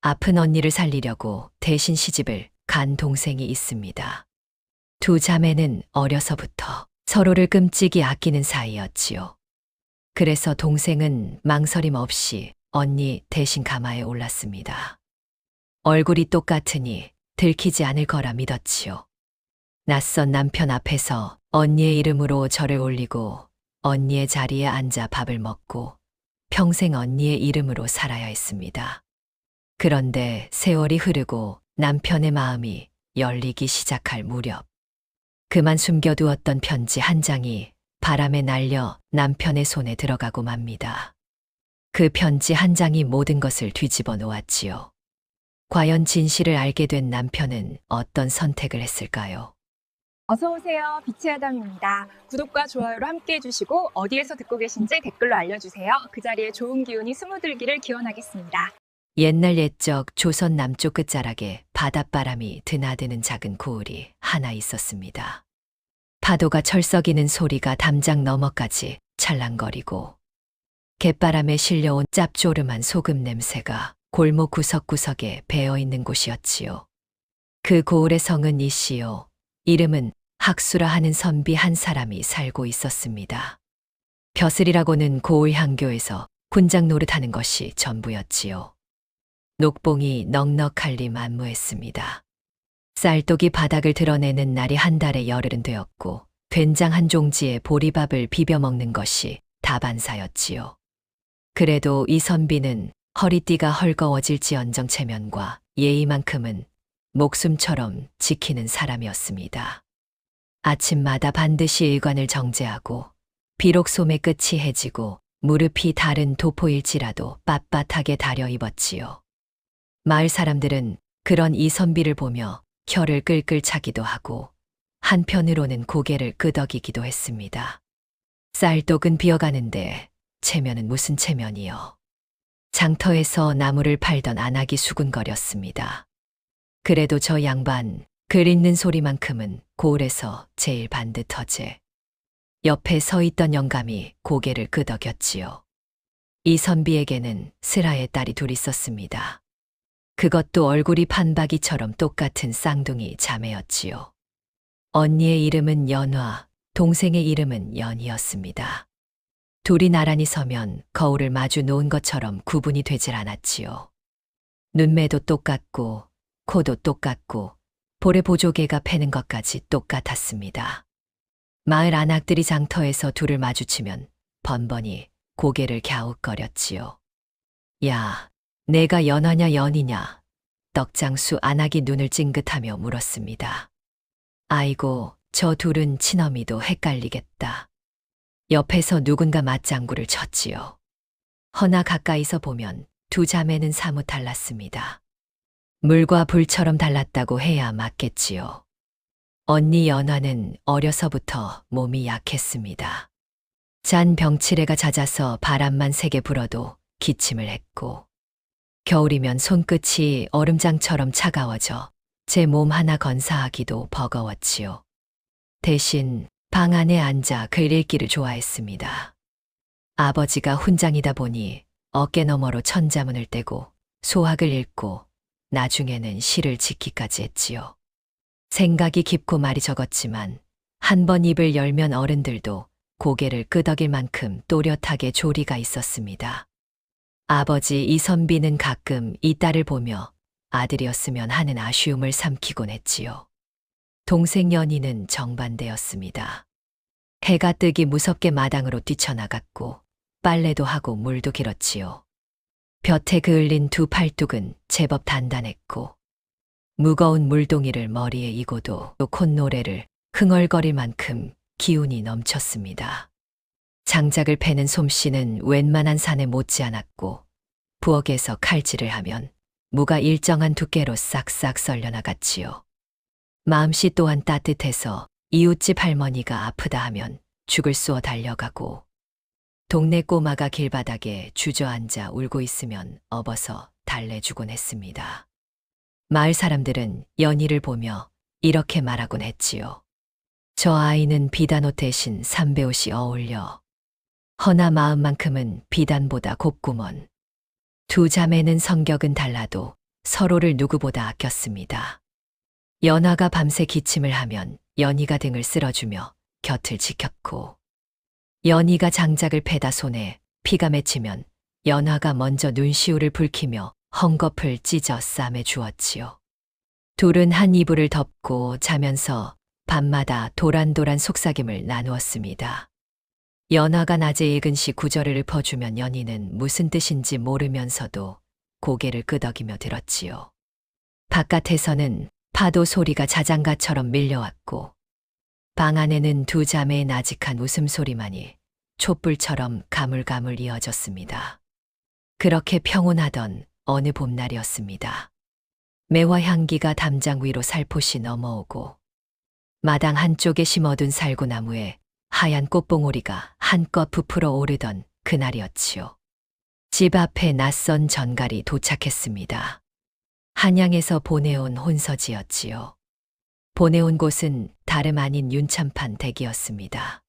아픈 언니를 살리려고 대신 시집을 간 동생이 있습니다. 두 자매는 어려서부터 서로를 끔찍이 아끼는 사이였지요. 그래서 동생은 망설임 없이 언니 대신 가마에 올랐습니다. 얼굴이 똑같으니 들키지 않을 거라 믿었지요. 낯선 남편 앞에서 언니의 이름으로 절을 올리고 언니의 자리에 앉아 밥을 먹고 평생 언니의 이름으로 살아야 했습니다. 그런데 세월이 흐르고 남편의 마음이 열리기 시작할 무렵 그만 숨겨두었던 편지 한 장이 바람에 날려 남편의 손에 들어가고 맙니다. 그 편지 한 장이 모든 것을 뒤집어 놓았지요. 과연 진실을 알게 된 남편은 어떤 선택을 했을까요? 어서 오세요. 빛의 아담입니다. 구독과 좋아요로 함께 해주시고 어디에서 듣고 계신지 댓글로 알려주세요. 그 자리에 좋은 기운이 스며들기를 기원하겠습니다. 옛날 옛적 조선 남쪽 끝자락에 바닷바람이 드나드는 작은 고을이 하나 있었습니다. 파도가 철썩이는 소리가 담장 너머까지 찰랑거리고 갯바람에 실려온 짭조름한 소금 냄새가 골목 구석구석에 배어있는 곳이었지요. 그 고을의 성은 이씨요. 이름은 학수라 하는 선비 한 사람이 살고 있었습니다. 벼슬이라고는 고을 향교에서 군장 노릇하는 것이 전부였지요. 녹봉이 넉넉할리 만무했습니다. 쌀독이 바닥을 드러내는 날이 한 달에 열흘은 되었고 된장 한 종지에 보리밥을 비벼 먹는 것이 다반사였지요. 그래도 이 선비는 허리띠가 헐거워질지언정 체면과 예의만큼은 목숨처럼 지키는 사람이었습니다. 아침마다 반드시 일관을 정제하고 비록 소매 끝이 해지고 무릎이 다른 도포일지라도 빳빳하게 다려 입었지요. 마을 사람들은 그런 이 선비를 보며 혀를 끌끌 차기도 하고 한편으로는 고개를 끄덕이기도 했습니다. 쌀독은 비어가는데 체면은 무슨 체면이요. 장터에서 나무를 팔던 안악이 수군거렸습니다. 그래도 저 양반 글 읽는 소리만큼은 고을에서 제일 반듯하제. 옆에 서 있던 영감이 고개를 끄덕였지요. 이 선비에게는 슬하의 딸이 둘 있었습니다. 그것도 얼굴이 판박이처럼 똑같은 쌍둥이 자매였지요. 언니의 이름은 연화, 동생의 이름은 연이었습니다. 둘이 나란히 서면 거울을 마주 놓은 것처럼 구분이 되질 않았지요. 눈매도 똑같고 코도 똑같고 볼에 보조개가 패는 것까지 똑같았습니다. 마을 안악들이 장터에서 둘을 마주치면 번번이 고개를 갸웃거렸지요. 야, 내가 연하냐 연이냐? 떡장수 안악이 눈을 찡긋하며 물었습니다. 아이고, 저 둘은 친어미도 헷갈리겠다. 옆에서 누군가 맞장구를 쳤지요. 허나 가까이서 보면 두 자매는 사뭇 달랐습니다. 물과 불처럼 달랐다고 해야 맞겠지요. 언니 연화는 어려서부터 몸이 약했습니다. 잔 병치레가 잦아서 바람만 세게 불어도 기침을 했고 겨울이면 손끝이 얼음장처럼 차가워져 제 몸 하나 건사하기도 버거웠지요. 대신 방 안에 앉아 글 읽기를 좋아했습니다. 아버지가 훈장이다 보니 어깨 너머로 천자문을 떼고 소학을 읽고 나중에는 시를 짓기까지 했지요. 생각이 깊고 말이 적었지만 한 번 입을 열면 어른들도 고개를 끄덕일 만큼 또렷하게 조리가 있었습니다. 아버지 이선비는 가끔 이 딸을 보며 아들이었으면 하는 아쉬움을 삼키곤 했지요. 동생 연희는 정반대였습니다. 해가 뜨기 무섭게 마당으로 뛰쳐나갔고 빨래도 하고 물도 길었지요. 볕에 그을린 두 팔뚝은 제법 단단했고 무거운 물동이를 머리에 이고도 또 콧노래를 흥얼거릴 만큼 기운이 넘쳤습니다. 장작을 패는 솜씨는 웬만한 산에 못지않았고 부엌에서 칼질을 하면 무가 일정한 두께로 싹싹 썰려나갔지요. 마음씨 또한 따뜻해서 이웃집 할머니가 아프다 하면 죽을 쏘어 달려가고 동네 꼬마가 길바닥에 주저앉아 울고 있으면 업어서 달래주곤 했습니다. 마을 사람들은 연희를 보며 이렇게 말하곤 했지요. 저 아이는 비단옷 대신 삼배옷이 어울려. 허나 마음만큼은 비단보다 곱구먼. 두 자매는 성격은 달라도 서로를 누구보다 아꼈습니다. 연화가 밤새 기침을 하면 연희가 등을 쓸어주며 곁을 지켰고, 연희가 장작을 패다 손에 피가 맺히면 연화가 먼저 눈시울을 붉히며 헝겊을 찢어 쌈에 주었지요. 둘은 한 이불을 덮고 자면서 밤마다 도란도란 속삭임을 나누었습니다. 연화가 낮에 읽은 시 구절을 읊어주면 연희는 무슨 뜻인지 모르면서도 고개를 끄덕이며 들었지요. 바깥에서는 파도 소리가 자장가처럼 밀려왔고, 방 안에는 두 자매의 나직한 웃음소리만이 촛불처럼 가물가물 이어졌습니다. 그렇게 평온하던 어느 봄날이었습니다. 매화 향기가 담장 위로 살포시 넘어오고, 마당 한쪽에 심어둔 살구나무에 하얀 꽃봉오리가 한껏 부풀어 오르던 그날이었지요. 집 앞에 낯선 전갈이 도착했습니다. 한양에서 보내온 혼서지였지요. 보내온 곳은 다름 아닌 윤참판 댁이었습니다.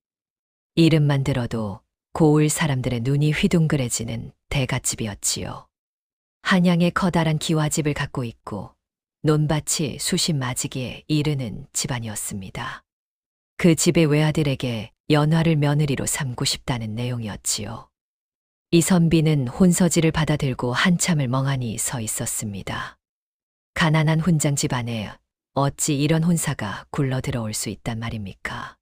이름만 들어도 고을 사람들의 눈이 휘둥그레지는 대갓집이었지요. 한양에 커다란 기와집을 갖고 있고 논밭이 수십 마지기에 이르는 집안이었습니다. 그 집의 외아들에게 연화를 며느리로 삼고 싶다는 내용이었지요. 이선비는 혼서지를 받아들고 한참을 멍하니 서 있었습니다. 가난한 훈장 집안에 어찌 이런 혼사가 굴러 들어올 수 있단 말입니까?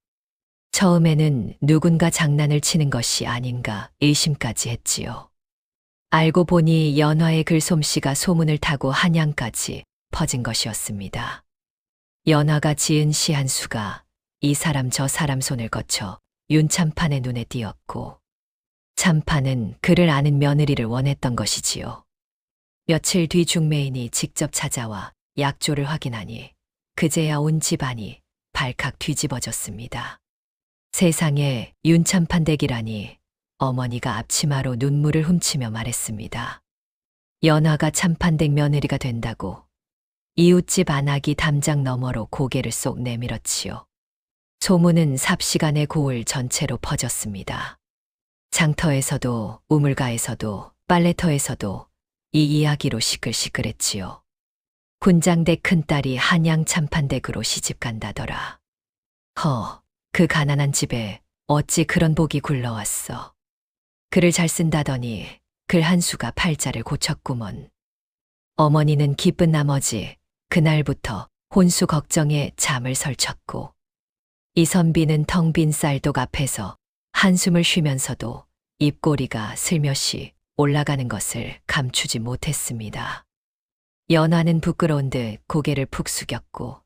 처음에는 누군가 장난을 치는 것이 아닌가 의심까지 했지요. 알고 보니 연화의 글솜씨가 소문을 타고 한양까지 퍼진 것이었습니다. 연화가 지은 시 한 수가 이 사람 저 사람 손을 거쳐 윤참판의 눈에 띄었고, 참판은 그를 아는 며느리를 원했던 것이지요. 며칠 뒤 중매인이 직접 찾아와 약조를 확인하니 그제야 온 집안이 발칵 뒤집어졌습니다. 세상에 윤참판 댁이라니. 어머니가 앞치마로 눈물을 훔치며 말했습니다. 연화가 참판댁 며느리가 된다고. 이웃집 안악이 담장 너머로 고개를 쏙 내밀었지요. 소문은 삽시간에 고을 전체로 퍼졌습니다. 장터에서도 우물가에서도 빨래터에서도 이 이야기로 시끌시끌했지요. 군장댁 큰딸이 한양 참판댁으로 시집간다더라. 그 가난한 집에 어찌 그런 복이 굴러왔어. 글을 잘 쓴다더니 글 한 수가 팔자를 고쳤구먼. 어머니는 기쁜 나머지 그날부터 혼수 걱정에 잠을 설쳤고, 이선비는 텅 빈 쌀독 앞에서 한숨을 쉬면서도 입꼬리가 슬며시 올라가는 것을 감추지 못했습니다. 연화는 부끄러운 듯 고개를 푹 숙였고,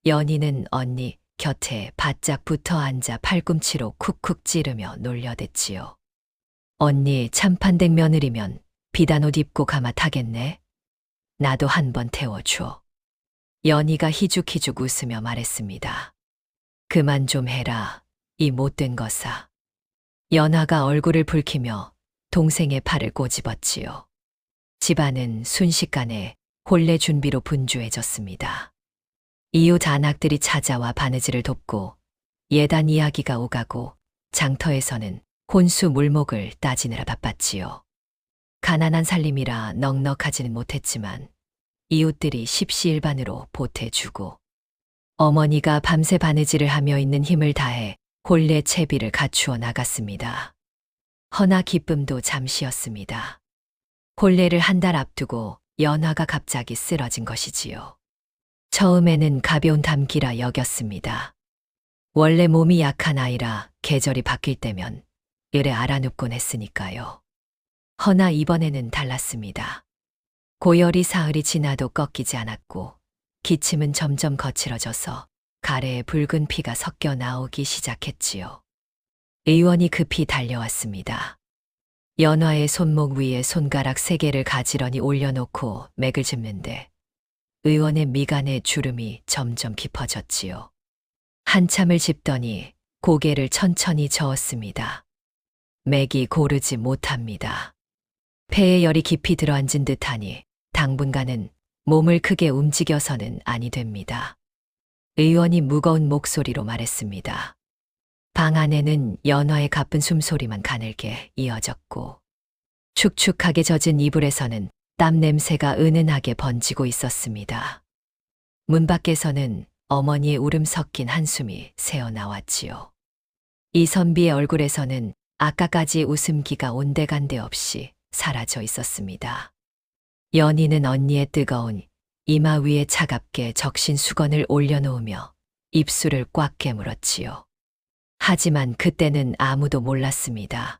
연희는 언니 곁에 바짝 붙어 앉아 팔꿈치로 쿡쿡 찌르며 놀려댔지요. 언니 참판댁 며느리면 비단 옷 입고 가마 타겠네. 나도 한번 태워줘. 연희가 희죽희죽 웃으며 말했습니다. 그만 좀 해라, 이 못된 것아. 연화가 얼굴을 붉히며 동생의 팔을 꼬집었지요. 집안은 순식간에 혼례 준비로 분주해졌습니다. 이웃 안악들이 찾아와 바느질을 돕고 예단 이야기가 오가고 장터에서는 혼수 물목을 따지느라 바빴지요. 가난한 살림이라 넉넉하지는 못했지만 이웃들이 십시일반으로 보태주고, 어머니가 밤새 바느질을 하며 있는 힘을 다해 혼례 채비를 갖추어 나갔습니다. 허나 기쁨도 잠시였습니다. 혼례를 한 달 앞두고 연화가 갑자기 쓰러진 것이지요. 처음에는 가벼운 담기라 여겼습니다. 원래 몸이 약한 아이라 계절이 바뀔 때면 일에 알아눕곤 했으니까요. 허나 이번에는 달랐습니다. 고열이 사흘이 지나도 꺾이지 않았고, 기침은 점점 거칠어져서 가래에 붉은 피가 섞여 나오기 시작했지요. 의원이 급히 달려왔습니다. 연화의 손목 위에 손가락 3개를 가지런히 올려놓고 맥을 짚는데 의원의 미간에 주름이 점점 깊어졌지요. 한참을 짚더니 고개를 천천히 저었습니다. 맥이 고르지 못합니다. 폐에 열이 깊이 들어앉은 듯하니 당분간은 몸을 크게 움직여서는 아니 됩니다. 의원이 무거운 목소리로 말했습니다. 방 안에는 연화의 가쁜 숨소리만 가늘게 이어졌고, 축축하게 젖은 이불에서는 땀 냄새가 은은하게 번지고 있었습니다. 문 밖에서는 어머니의 울음 섞인 한숨이 새어나왔지요. 이선비의 얼굴에서는 아까까지 웃음기가 온데간데 없이 사라져 있었습니다. 연희는 언니의 뜨거운 이마 위에 차갑게 적신 수건을 올려놓으며 입술을 꽉 깨물었지요. 하지만 그때는 아무도 몰랐습니다.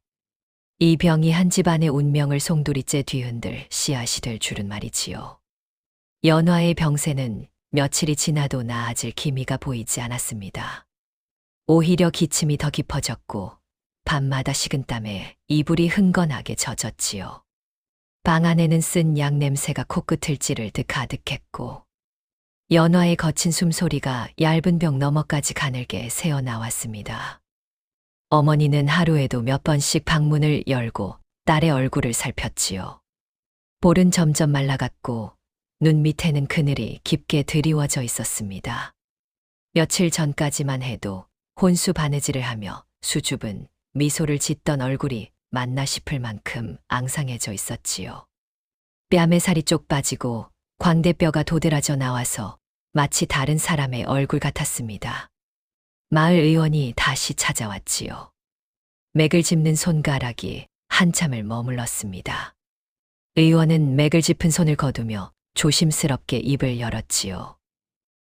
이 병이 한 집안의 운명을 송두리째 뒤흔들 씨앗이 될 줄은 말이지요. 연화의 병세는 며칠이 지나도 나아질 기미가 보이지 않았습니다. 오히려 기침이 더 깊어졌고 밤마다 식은땀에 이불이 흥건하게 젖었지요. 방 안에는 쓴 약 냄새가 코끝을 찌를 듯 가득했고 연화의 거친 숨소리가 얇은 벽 너머까지 가늘게 새어나왔습니다. 어머니는 하루에도 몇 번씩 방문을 열고 딸의 얼굴을 살폈지요. 볼은 점점 말라갔고 눈 밑에는 그늘이 깊게 드리워져 있었습니다. 며칠 전까지만 해도 혼수 바느질을 하며 수줍은 미소를 짓던 얼굴이 맞나 싶을 만큼 앙상해져 있었지요. 뺨에 살이 쪽 빠지고 광대뼈가 도드라져 나와서 마치 다른 사람의 얼굴 같았습니다. 마을 의원이 다시 찾아왔지요. 맥을 짚는 손가락이 한참을 머물렀습니다. 의원은 맥을 짚은 손을 거두며 조심스럽게 입을 열었지요.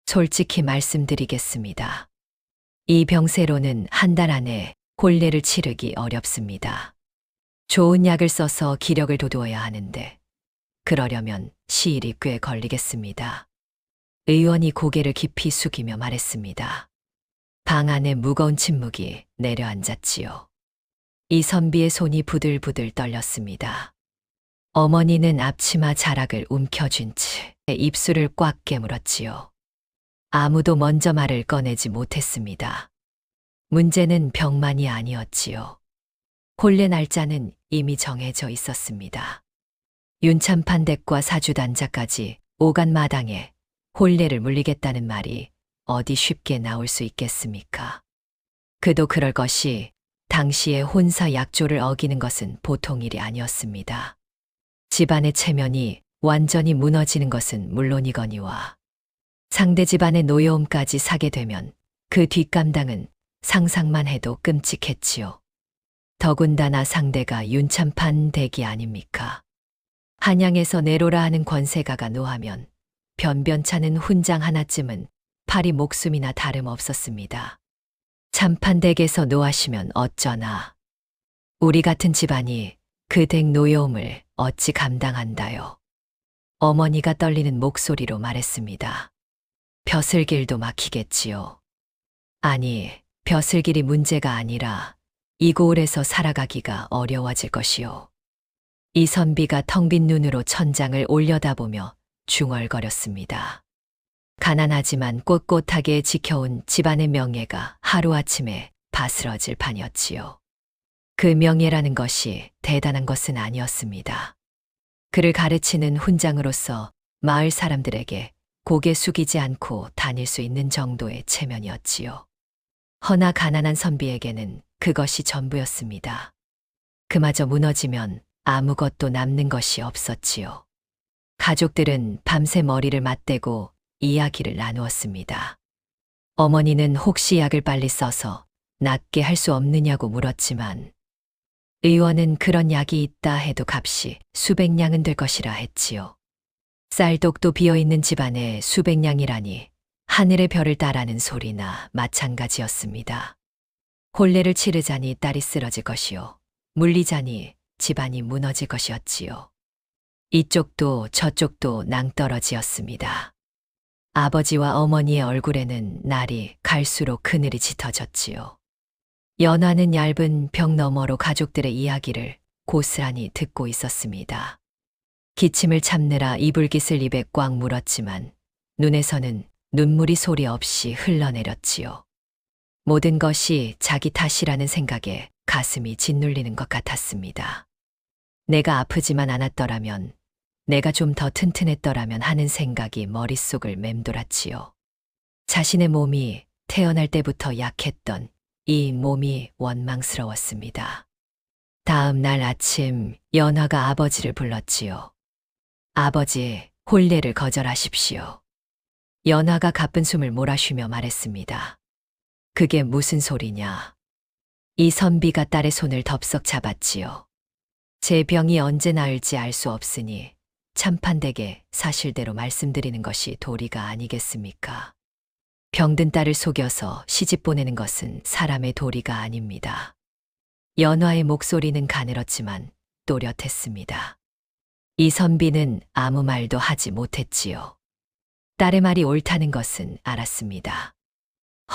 솔직히 말씀드리겠습니다. 이 병세로는 한 달 안에 혼례를 치르기 어렵습니다. 좋은 약을 써서 기력을 돋우어야 하는데 그러려면 시일이 꽤 걸리겠습니다. 의원이 고개를 깊이 숙이며 말했습니다. 방 안에 무거운 침묵이 내려앉았지요. 이선비의 손이 부들부들 떨렸습니다. 어머니는 앞치마 자락을 움켜쥔 채 입술을 꽉 깨물었지요. 아무도 먼저 말을 꺼내지 못했습니다. 문제는 병만이 아니었지요. 혼례 날짜는 이미 정해져 있었습니다. 윤참판 댁과 사주단자까지 오간 마당에 혼례를 물리겠다는 말이 어디 쉽게 나올 수 있겠습니까? 그도 그럴 것이 당시에 혼사 약조를 어기는 것은 보통 일이 아니었습니다. 집안의 체면이 완전히 무너지는 것은 물론이거니와 상대 집안의 노여움까지 사게 되면 그 뒷감당은 상상만 해도 끔찍했지요. 더군다나 상대가 윤참판 댁이 아닙니까? 한양에서 내로라 하는 권세가가 노하면 변변찮은 훈장 하나쯤은 파리 목숨이나 다름없었습니다. 참판댁에서 노하시면 어쩌나. 우리 같은 집안이 그 댁 노여움을 어찌 감당한다요. 어머니가 떨리는 목소리로 말했습니다. 벼슬길도 막히겠지요. 아니, 벼슬길이 문제가 아니라 이 고을에서 살아가기가 어려워질 것이요. 이선비가 텅 빈 눈으로 천장을 올려다보며 중얼거렸습니다. 가난하지만 꼿꼿하게 지켜온 집안의 명예가 하루아침에 바스러질 판이었지요. 그 명예라는 것이 대단한 것은 아니었습니다. 그를 가르치는 훈장으로서 마을 사람들에게 고개 숙이지 않고 다닐 수 있는 정도의 체면이었지요. 허나 가난한 선비에게는 그것이 전부였습니다. 그마저 무너지면 아무것도 남는 것이 없었지요. 가족들은 밤새 머리를 맞대고 이야기를 나누었습니다. 어머니는 혹시 약을 빨리 써서 낫게 할 수 없느냐고 물었지만 의원은 그런 약이 있다 해도 값이 수백 냥은 될 것이라 했지요. 쌀독도 비어있는 집안에 수백 냥이라니 하늘의 별을 따라는 소리나 마찬가지였습니다. 혼례를 치르자니 딸이 쓰러질 것이요. 물리자니 집안이 무너질 것이었지요. 이쪽도 저쪽도 낭떠러지였습니다. 아버지와 어머니의 얼굴에는 날이 갈수록 그늘이 짙어졌지요. 연화는 얇은 벽 너머로 가족들의 이야기를 고스란히 듣고 있었습니다. 기침을 참느라 이불깃을 입에 꽉 물었지만 눈에서는 눈물이 소리 없이 흘러내렸지요. 모든 것이 자기 탓이라는 생각에 가슴이 짓눌리는 것 같았습니다. 내가 아프지만 않았더라면, 내가 좀 더 튼튼했더라면 하는 생각이 머릿속을 맴돌았지요. 자신의 몸이 태어날 때부터 약했던 이 몸이 원망스러웠습니다. 다음 날 아침 연화가 아버지를 불렀지요. 아버지, 혼례를 거절하십시오. 연화가 가쁜 숨을 몰아쉬며 말했습니다. 그게 무슨 소리냐. 이선비가 딸의 손을 덥석 잡았지요. 제 병이 언제 나을지 알 수 없으니 참판되게 사실대로 말씀드리는 것이 도리가 아니겠습니까? 병든 딸을 속여서 시집 보내는 것은 사람의 도리가 아닙니다. 연화의 목소리는 가늘었지만 또렷했습니다. 이선비는 아무 말도 하지 못했지요. 딸의 말이 옳다는 것은 알았습니다.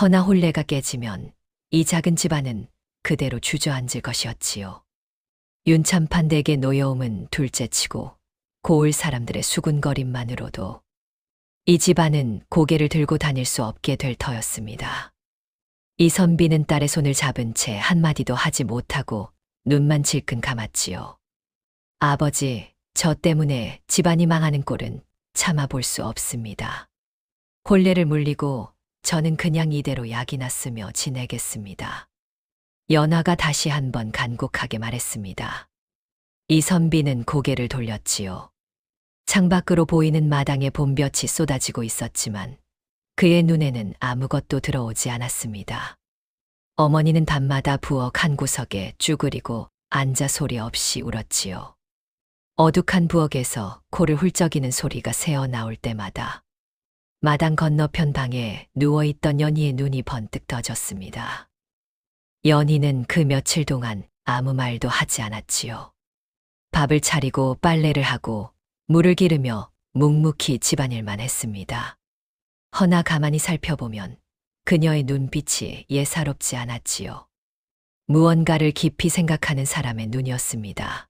허나 혼례가 깨지면 이 작은 집안은 그대로 주저앉을 것이었지요. 윤참판댁의 노여움은 둘째치고 고을 사람들의 수군거림만으로도 이 집안은 고개를 들고 다닐 수 없게 될 터였습니다. 이선비는 딸의 손을 잡은 채 한마디도 하지 못하고 눈만 질끈 감았지요. 아버지, 저 때문에 집안이 망하는 꼴은 참아볼 수 없습니다. 혼례를 물리고 저는 그냥 이대로 약이나 쓰며 지내겠습니다. 연화가 다시 한번 간곡하게 말했습니다. 이선비는 고개를 돌렸지요. 창밖으로 보이는 마당에 봄볕이 쏟아지고 있었지만 그의 눈에는 아무것도 들어오지 않았습니다. 어머니는 밤마다 부엌 한 구석에 쭈그리고 앉아 소리 없이 울었지요. 어둑한 부엌에서 코를 훌쩍이는 소리가 새어 나올 때마다 마당 건너편 방에 누워있던 연희의 눈이 번뜩 떠졌습니다. 연희는 그 며칠 동안 아무 말도 하지 않았지요. 밥을 차리고 빨래를 하고 물을 기르며 묵묵히 집안일만 했습니다. 허나 가만히 살펴보면 그녀의 눈빛이 예사롭지 않았지요. 무언가를 깊이 생각하는 사람의 눈이었습니다.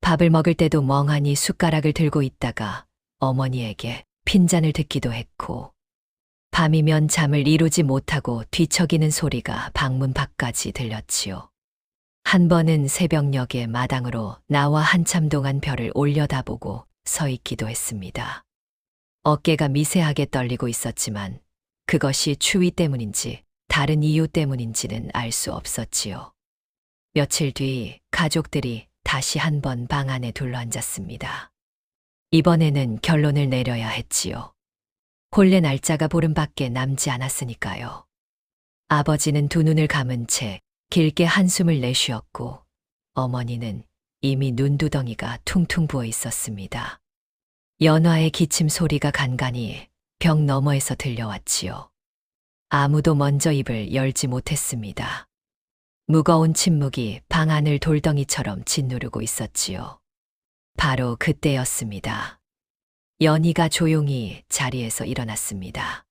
밥을 먹을 때도 멍하니 숟가락을 들고 있다가 어머니에게 핀잔을 듣기도 했고, 밤이면 잠을 이루지 못하고 뒤척이는 소리가 방문 밖까지 들렸지요. 한 번은 새벽녘에 마당으로 나와 한참 동안 별을 올려다보고 서 있기도 했습니다. 어깨가 미세하게 떨리고 있었지만 그것이 추위 때문인지 다른 이유 때문인지는 알 수 없었지요. 며칠 뒤 가족들이 다시 한번 방 안에 둘러앉았습니다. 이번에는 결론을 내려야 했지요. 혼례 날짜가 보름밖에 남지 않았으니까요. 아버지는 두 눈을 감은 채 길게 한숨을 내쉬었고 어머니는 이미 눈두덩이가 퉁퉁 부어 있었습니다. 연화의 기침 소리가 간간히 벽 너머에서 들려왔지요. 아무도 먼저 입을 열지 못했습니다. 무거운 침묵이 방 안을 돌덩이처럼 짓누르고 있었지요. 바로 그때였습니다. 연희가 조용히 자리에서 일어났습니다.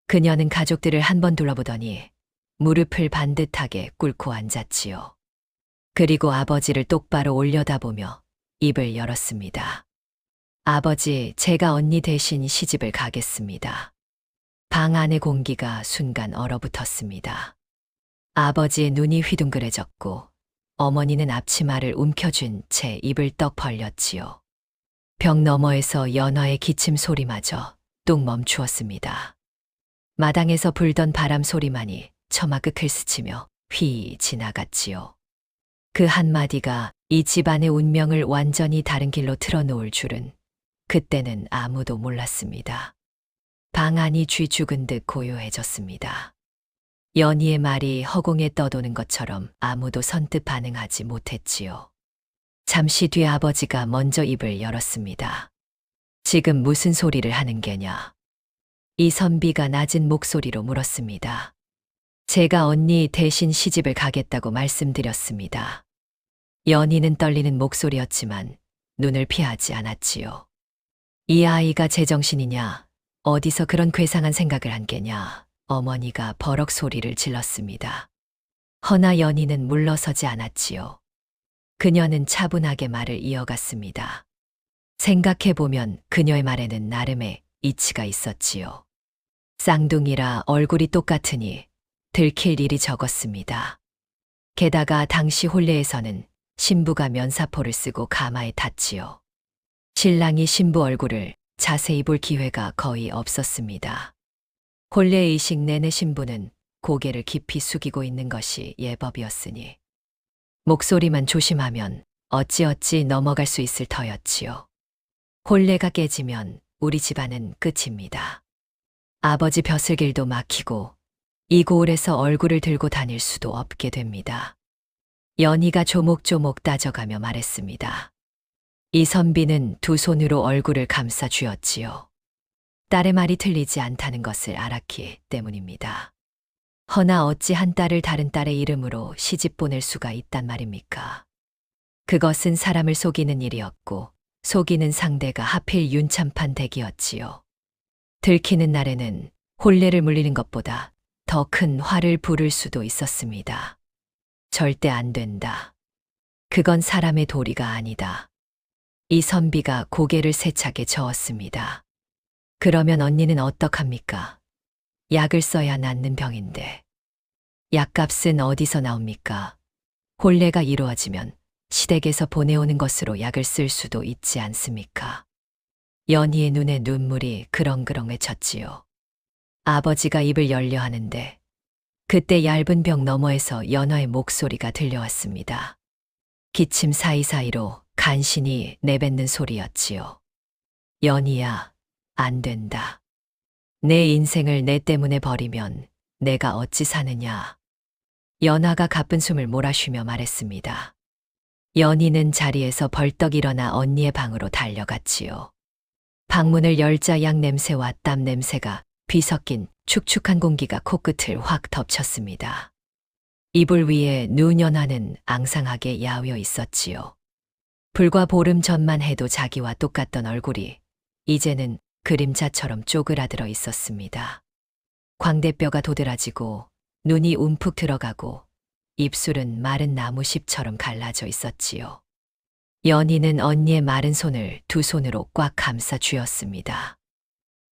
그녀는 가족들을 한번 둘러보더니 무릎을 반듯하게 꿇고 앉았지요. 그리고 아버지를 똑바로 올려다보며 입을 열었습니다. 아버지, 제가 언니 대신 시집을 가겠습니다. 방 안의 공기가 순간 얼어붙었습니다. 아버지의 눈이 휘둥그레졌고 어머니는 앞치마를 움켜쥔 채 입을 떡 벌렸지요. 벽 너머에서 연화의 기침 소리마저 뚝 멈추었습니다. 마당에서 불던 바람 소리만이 처마끝을 스치며 휘 지나갔지요. 그 한마디가 이 집안의 운명을 완전히 다른 길로 틀어놓을 줄은 그때는 아무도 몰랐습니다. 방 안이 쥐 죽은 듯 고요해졌습니다. 연희의 말이 허공에 떠도는 것처럼 아무도 선뜻 반응하지 못했지요. 잠시 뒤 아버지가 먼저 입을 열었습니다. 지금 무슨 소리를 하는 게냐? 이선비가 낮은 목소리로 물었습니다. 제가 언니 대신 시집을 가겠다고 말씀드렸습니다. 연희는 떨리는 목소리였지만 눈을 피하지 않았지요. 이 아이가 제정신이냐? 어디서 그런 괴상한 생각을 한 게냐? 어머니가 버럭 소리를 질렀습니다. 허나 연희는 물러서지 않았지요. 그녀는 차분하게 말을 이어갔습니다. 생각해보면 그녀의 말에는 나름의 이치가 있었지요. 쌍둥이라 얼굴이 똑같으니 들킬 일이 적었습니다. 게다가 당시 혼례에서는 신부가 면사포를 쓰고 가마에 탔지요. 신랑이 신부 얼굴을 자세히 볼 기회가 거의 없었습니다. 혼례 의식 내내 신부는 고개를 깊이 숙이고 있는 것이 예법이었으니 목소리만 조심하면 어찌어찌 넘어갈 수 있을 터였지요. 혼례가 깨지면 우리 집안은 끝입니다. 아버지 벼슬길도 막히고 이 고을에서 얼굴을 들고 다닐 수도 없게 됩니다. 연희가 조목조목 따져가며 말했습니다. 이선비는 두 손으로 얼굴을 감싸 쥐었지요. 딸의 말이 틀리지 않다는 것을 알았기 때문입니다. 허나 어찌 한 딸을 다른 딸의 이름으로 시집 보낼 수가 있단 말입니까? 그것은 사람을 속이는 일이었고 속이는 상대가 하필 윤참판 댁이었지요. 들키는 날에는 혼례를 물리는 것보다 더 큰 화를 부를 수도 있었습니다. 절대 안 된다. 그건 사람의 도리가 아니다. 이선비가 고개를 세차게 저었습니다. 그러면 언니는 어떡합니까? 약을 써야 낫는 병인데. 약값은 어디서 나옵니까? 혼례가 이루어지면 시댁에서 보내오는 것으로 약을 쓸 수도 있지 않습니까? 연희의 눈에 눈물이 그렁그렁해졌지요. 아버지가 입을 열려 하는데 그때 얇은 벽 너머에서 연화의 목소리가 들려왔습니다. 기침 사이사이로 간신히 내뱉는 소리였지요. 연희야, 안 된다. 내 인생을 내 때문에 버리면 내가 어찌 사느냐. 연화가 가쁜 숨을 몰아쉬며 말했습니다. 연희는 자리에서 벌떡 일어나 언니의 방으로 달려갔지요. 방문을 열자 약 냄새와 땀 냄새가 뒤섞인 축축한 공기가 코끝을 확 덮쳤습니다. 이불 위에 누운 연화는 앙상하게 야위어 있었지요. 불과 보름 전만 해도 자기와 똑같던 얼굴이 이제는 그림자처럼 쪼그라들어 있었습니다. 광대뼈가 도드라지고 눈이 움푹 들어가고 입술은 마른 나무십처럼 갈라져 있었지요. 연희는 언니의 마른 손을 두 손으로 꽉 감싸 쥐었습니다.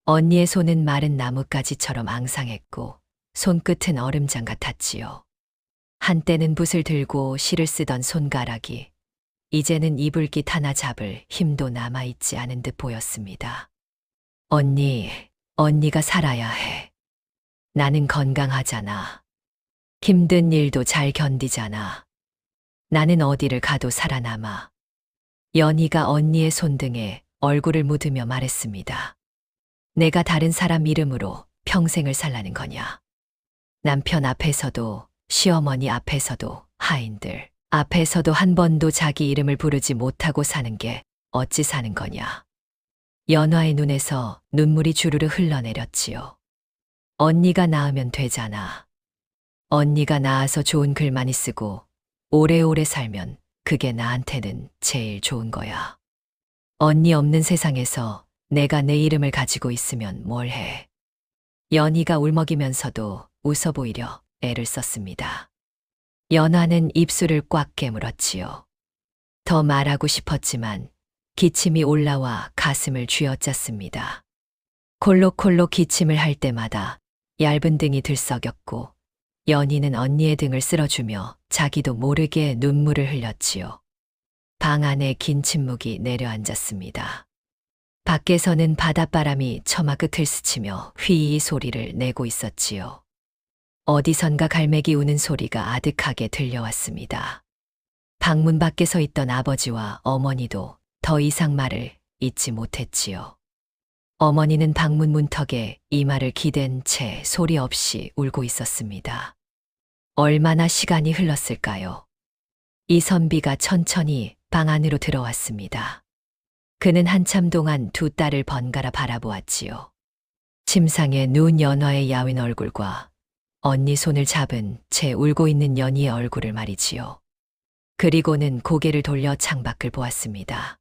언니의 손은 마른 나뭇가지처럼 앙상했고 손끝은 얼음장 같았지요. 한때는 붓을 들고 실을 쓰던 손가락이 이제는 이불깃 하나 잡을 힘도 남아있지 않은 듯 보였습니다. 언니가 살아야 해. 나는 건강하잖아. 힘든 일도 잘 견디잖아. 나는 어디를 가도 살아남아. 연희가 언니의 손등에 얼굴을 묻으며 말했습니다. 내가 다른 사람 이름으로 평생을 살라는 거냐? 남편 앞에서도 시어머니 앞에서도 하인들 앞에서도 한 번도 자기 이름을 부르지 못하고 사는 게 어찌 사는 거냐? 연화의 눈에서 눈물이 주르르 흘러내렸지요. 언니가 낳으면 되잖아. 언니가 낳아서 좋은 글 많이 쓰고 오래오래 살면 그게 나한테는 제일 좋은 거야. 언니 없는 세상에서 내가 내 이름을 가지고 있으면 뭘 해. 연희가 울먹이면서도 웃어 보이려 애를 썼습니다. 연화는 입술을 꽉 깨물었지요. 더 말하고 싶었지만 기침이 올라와 가슴을 쥐어짰습니다. 콜록콜록 기침을 할 때마다 얇은 등이 들썩였고 연희는 언니의 등을 쓸어주며 자기도 모르게 눈물을 흘렸지요. 방 안에 긴 침묵이 내려앉았습니다. 밖에서는 바닷바람이 처마 끝을 스치며 휘이 소리를 내고 있었지요. 어디선가 갈매기 우는 소리가 아득하게 들려왔습니다. 방문 밖에 서 있던 아버지와 어머니도 더 이상 말을 잇지 못했지요. 어머니는 방문 문턱에 이마를 기댄 채 소리 없이 울고 있었습니다. 얼마나 시간이 흘렀을까요? 이선비가 천천히 방 안으로 들어왔습니다. 그는 한참 동안 두 딸을 번갈아 바라보았지요. 침상에 누운 연화의 야윈 얼굴과 언니 손을 잡은 채 울고 있는 연희의 얼굴을 말이지요. 그리고는 고개를 돌려 창밖을 보았습니다.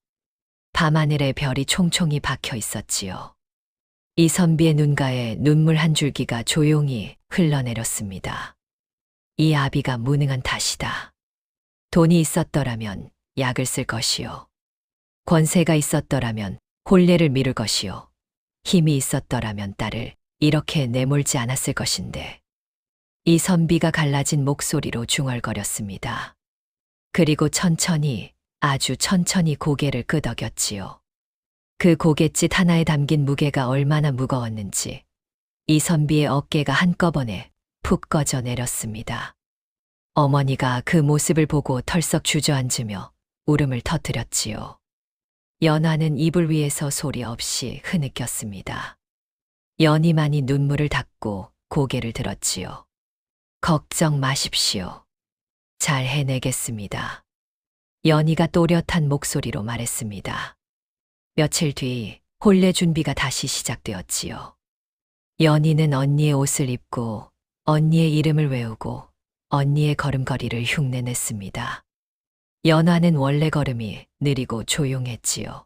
밤하늘에 별이 총총히 박혀 있었지요. 이선비의 눈가에 눈물 한 줄기가 조용히 흘러내렸습니다. 이 아비가 무능한 탓이다. 돈이 있었더라면 약을 쓸 것이요. 권세가 있었더라면 혼례를 미룰 것이요. 힘이 있었더라면 딸을 이렇게 내몰지 않았을 것인데. 이선비가 갈라진 목소리로 중얼거렸습니다. 그리고 천천히, 아주 천천히 고개를 끄덕였지요. 그 고갯짓 하나에 담긴 무게가 얼마나 무거웠는지 이선비의 어깨가 한꺼번에 푹 꺼져 내렸습니다. 어머니가 그 모습을 보고 털썩 주저앉으며 울음을 터뜨렸지요. 연화는 이불 위에서 소리 없이 흐느꼈습니다. 연희만이 눈물을 닦고 고개를 들었지요. 걱정 마십시오. 잘 해내겠습니다. 연희가 또렷한 목소리로 말했습니다. 며칠 뒤 혼례 준비가 다시 시작되었지요. 연희는 언니의 옷을 입고 언니의 이름을 외우고 언니의 걸음걸이를 흉내냈습니다. 연화는 원래 걸음이 느리고 조용했지요.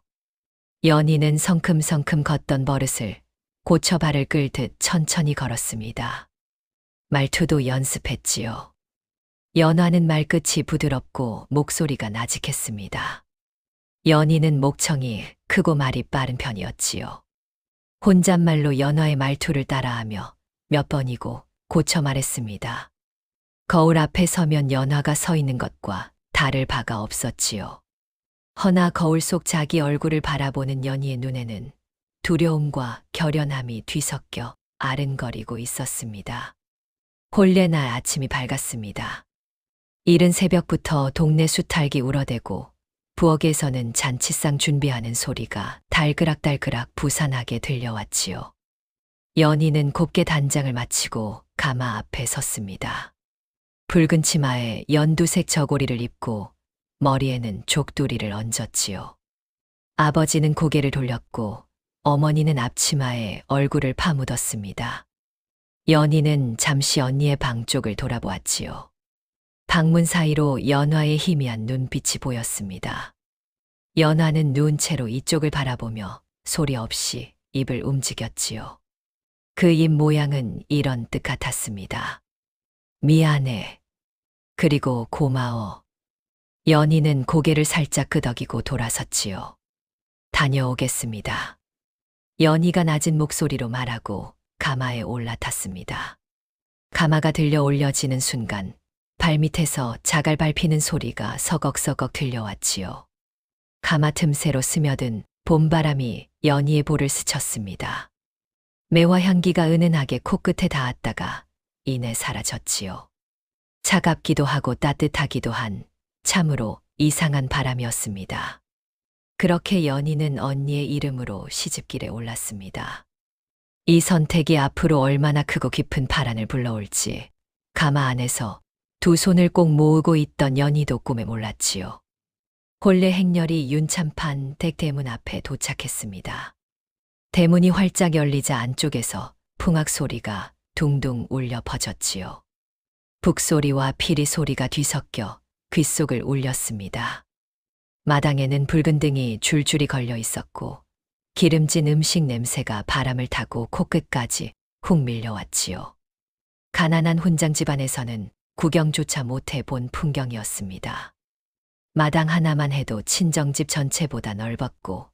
연희는 성큼성큼 걷던 버릇을 고쳐 발을 끌듯 천천히 걸었습니다. 말투도 연습했지요. 연화는 말끝이 부드럽고 목소리가 나직했습니다. 연희는 목청이 크고 말이 빠른 편이었지요. 혼잣말로 연화의 말투를 따라하며 몇 번이고 고쳐 말했습니다. 거울 앞에 서면 연화가 서 있는 것과 다를 바가 없었지요. 허나 거울 속 자기 얼굴을 바라보는 연희의 눈에는 두려움과 결연함이 뒤섞여 아른거리고 있었습니다. 혼례날 아침이 밝았습니다. 이른 새벽부터 동네 수탈기 울어대고 부엌에서는 잔치상 준비하는 소리가 달그락달그락 부산하게 들려왔지요. 연희는 곱게 단장을 마치고 가마 앞에 섰습니다. 붉은 치마에 연두색 저고리를 입고 머리에는 족두리를 얹었지요. 아버지는 고개를 돌렸고 어머니는 앞치마에 얼굴을 파묻었습니다. 연희는 잠시 언니의 방 쪽을 돌아보았지요. 방문 사이로 연화의 희미한 눈빛이 보였습니다. 연화는 누운 채로 이쪽을 바라보며 소리 없이 입을 움직였지요. 그 입 모양은 이런 뜻 같았습니다. 미안해. 그리고 고마워. 연희는 고개를 살짝 끄덕이고 돌아섰지요. 다녀오겠습니다. 연희가 낮은 목소리로 말하고 가마에 올라탔습니다. 가마가 들려 올려지는 순간 발밑에서 자갈 밟히는 소리가 서걱서걱 들려왔지요. 가마 틈새로 스며든 봄바람이 연희의 볼을 스쳤습니다. 매화 향기가 은은하게 코끝에 닿았다가 이내 사라졌지요. 차갑기도 하고 따뜻하기도 한 참으로 이상한 바람이었습니다. 그렇게 연희는 언니의 이름으로 시집길에 올랐습니다. 이 선택이 앞으로 얼마나 크고 깊은 파란을 불러올지 가마 안에서 두 손을 꼭 모으고 있던 연희도 꿈에 몰랐지요. 혼례 행렬이 윤참판 댁대문 앞에 도착했습니다. 대문이 활짝 열리자 안쪽에서 풍악 소리가 둥둥 울려 퍼졌지요. 북소리와 피리 소리가 뒤섞여 귓속을 울렸습니다. 마당에는 붉은 등이 줄줄이 걸려 있었고 기름진 음식 냄새가 바람을 타고 코끝까지 훅 밀려왔지요. 가난한 훈장 집안에서는 구경조차 못해 본 풍경이었습니다. 마당 하나만 해도 친정집 전체보다 넓었고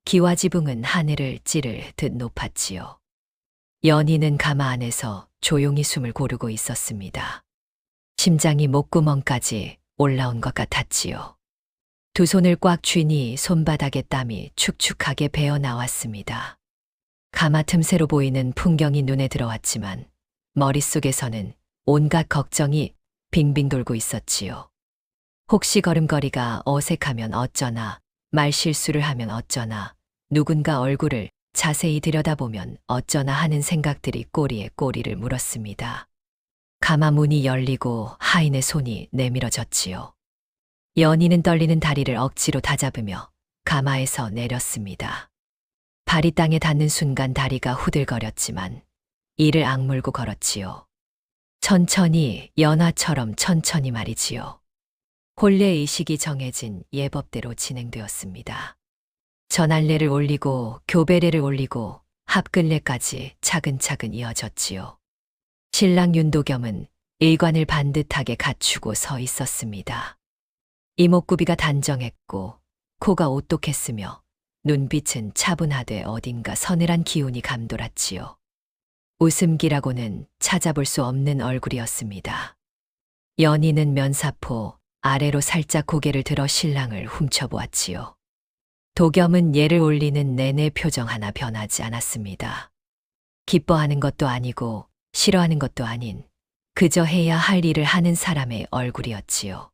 기와 지붕은 하늘을 찌를 듯 높았지요. 연희는 가마 안에서 조용히 숨을 고르고 있었습니다. 심장이 목구멍까지 올라온 것 같았지요. 두 손을 꽉 쥐니 손바닥에 땀이 축축하게 배어 나왔습니다. 가마 틈새로 보이는 풍경이 눈에 들어왔지만 머릿속에서는 온갖 걱정이 빙빙 돌고 있었지요. 혹시 걸음걸이가 어색하면 어쩌나, 말실수를 하면 어쩌나, 누군가 얼굴을 자세히 들여다보면 어쩌나 하는 생각들이 꼬리에 꼬리를 물었습니다. 가마 문이 열리고 하인의 손이 내밀어졌지요. 연희는 떨리는 다리를 억지로 다잡으며 가마에서 내렸습니다. 발이 땅에 닿는 순간 다리가 후들거렸지만 이를 악물고 걸었지요. 천천히, 연화처럼 천천히 말이지요. 혼례 의식이 정해진 예법대로 진행되었습니다. 전할례를 올리고 교배례를 올리고 합근례까지 차근차근 이어졌지요. 신랑 윤도겸은 일관을 반듯하게 갖추고 서 있었습니다. 이목구비가 단정했고 코가 오똑했으며 눈빛은 차분하되 어딘가 서늘한 기운이 감돌았지요. 웃음기라고는 찾아볼 수 없는 얼굴이었습니다. 연희는 면사포 아래로 살짝 고개를 들어 신랑을 훔쳐보았지요. 도겸은 예를 올리는 내내 표정 하나 변하지 않았습니다. 기뻐하는 것도 아니고 싫어하는 것도 아닌 그저 해야 할 일을 하는 사람의 얼굴이었지요.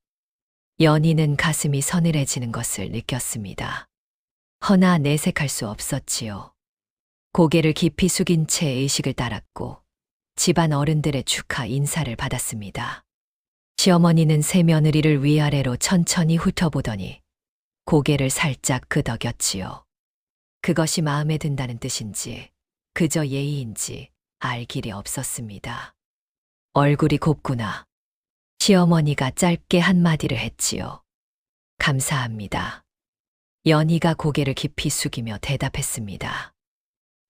연희는 가슴이 서늘해지는 것을 느꼈습니다. 허나 내색할 수 없었지요. 고개를 깊이 숙인 채 의식을 따랐고 집안 어른들의 축하 인사를 받았습니다. 시어머니는 새 며느리를 위아래로 천천히 훑어보더니 고개를 살짝 끄덕였지요. 그것이 마음에 든다는 뜻인지 그저 예의인지 알 길이 없었습니다. 얼굴이 곱구나. 시어머니가 짧게 한마디를 했지요. 감사합니다. 연희가 고개를 깊이 숙이며 대답했습니다.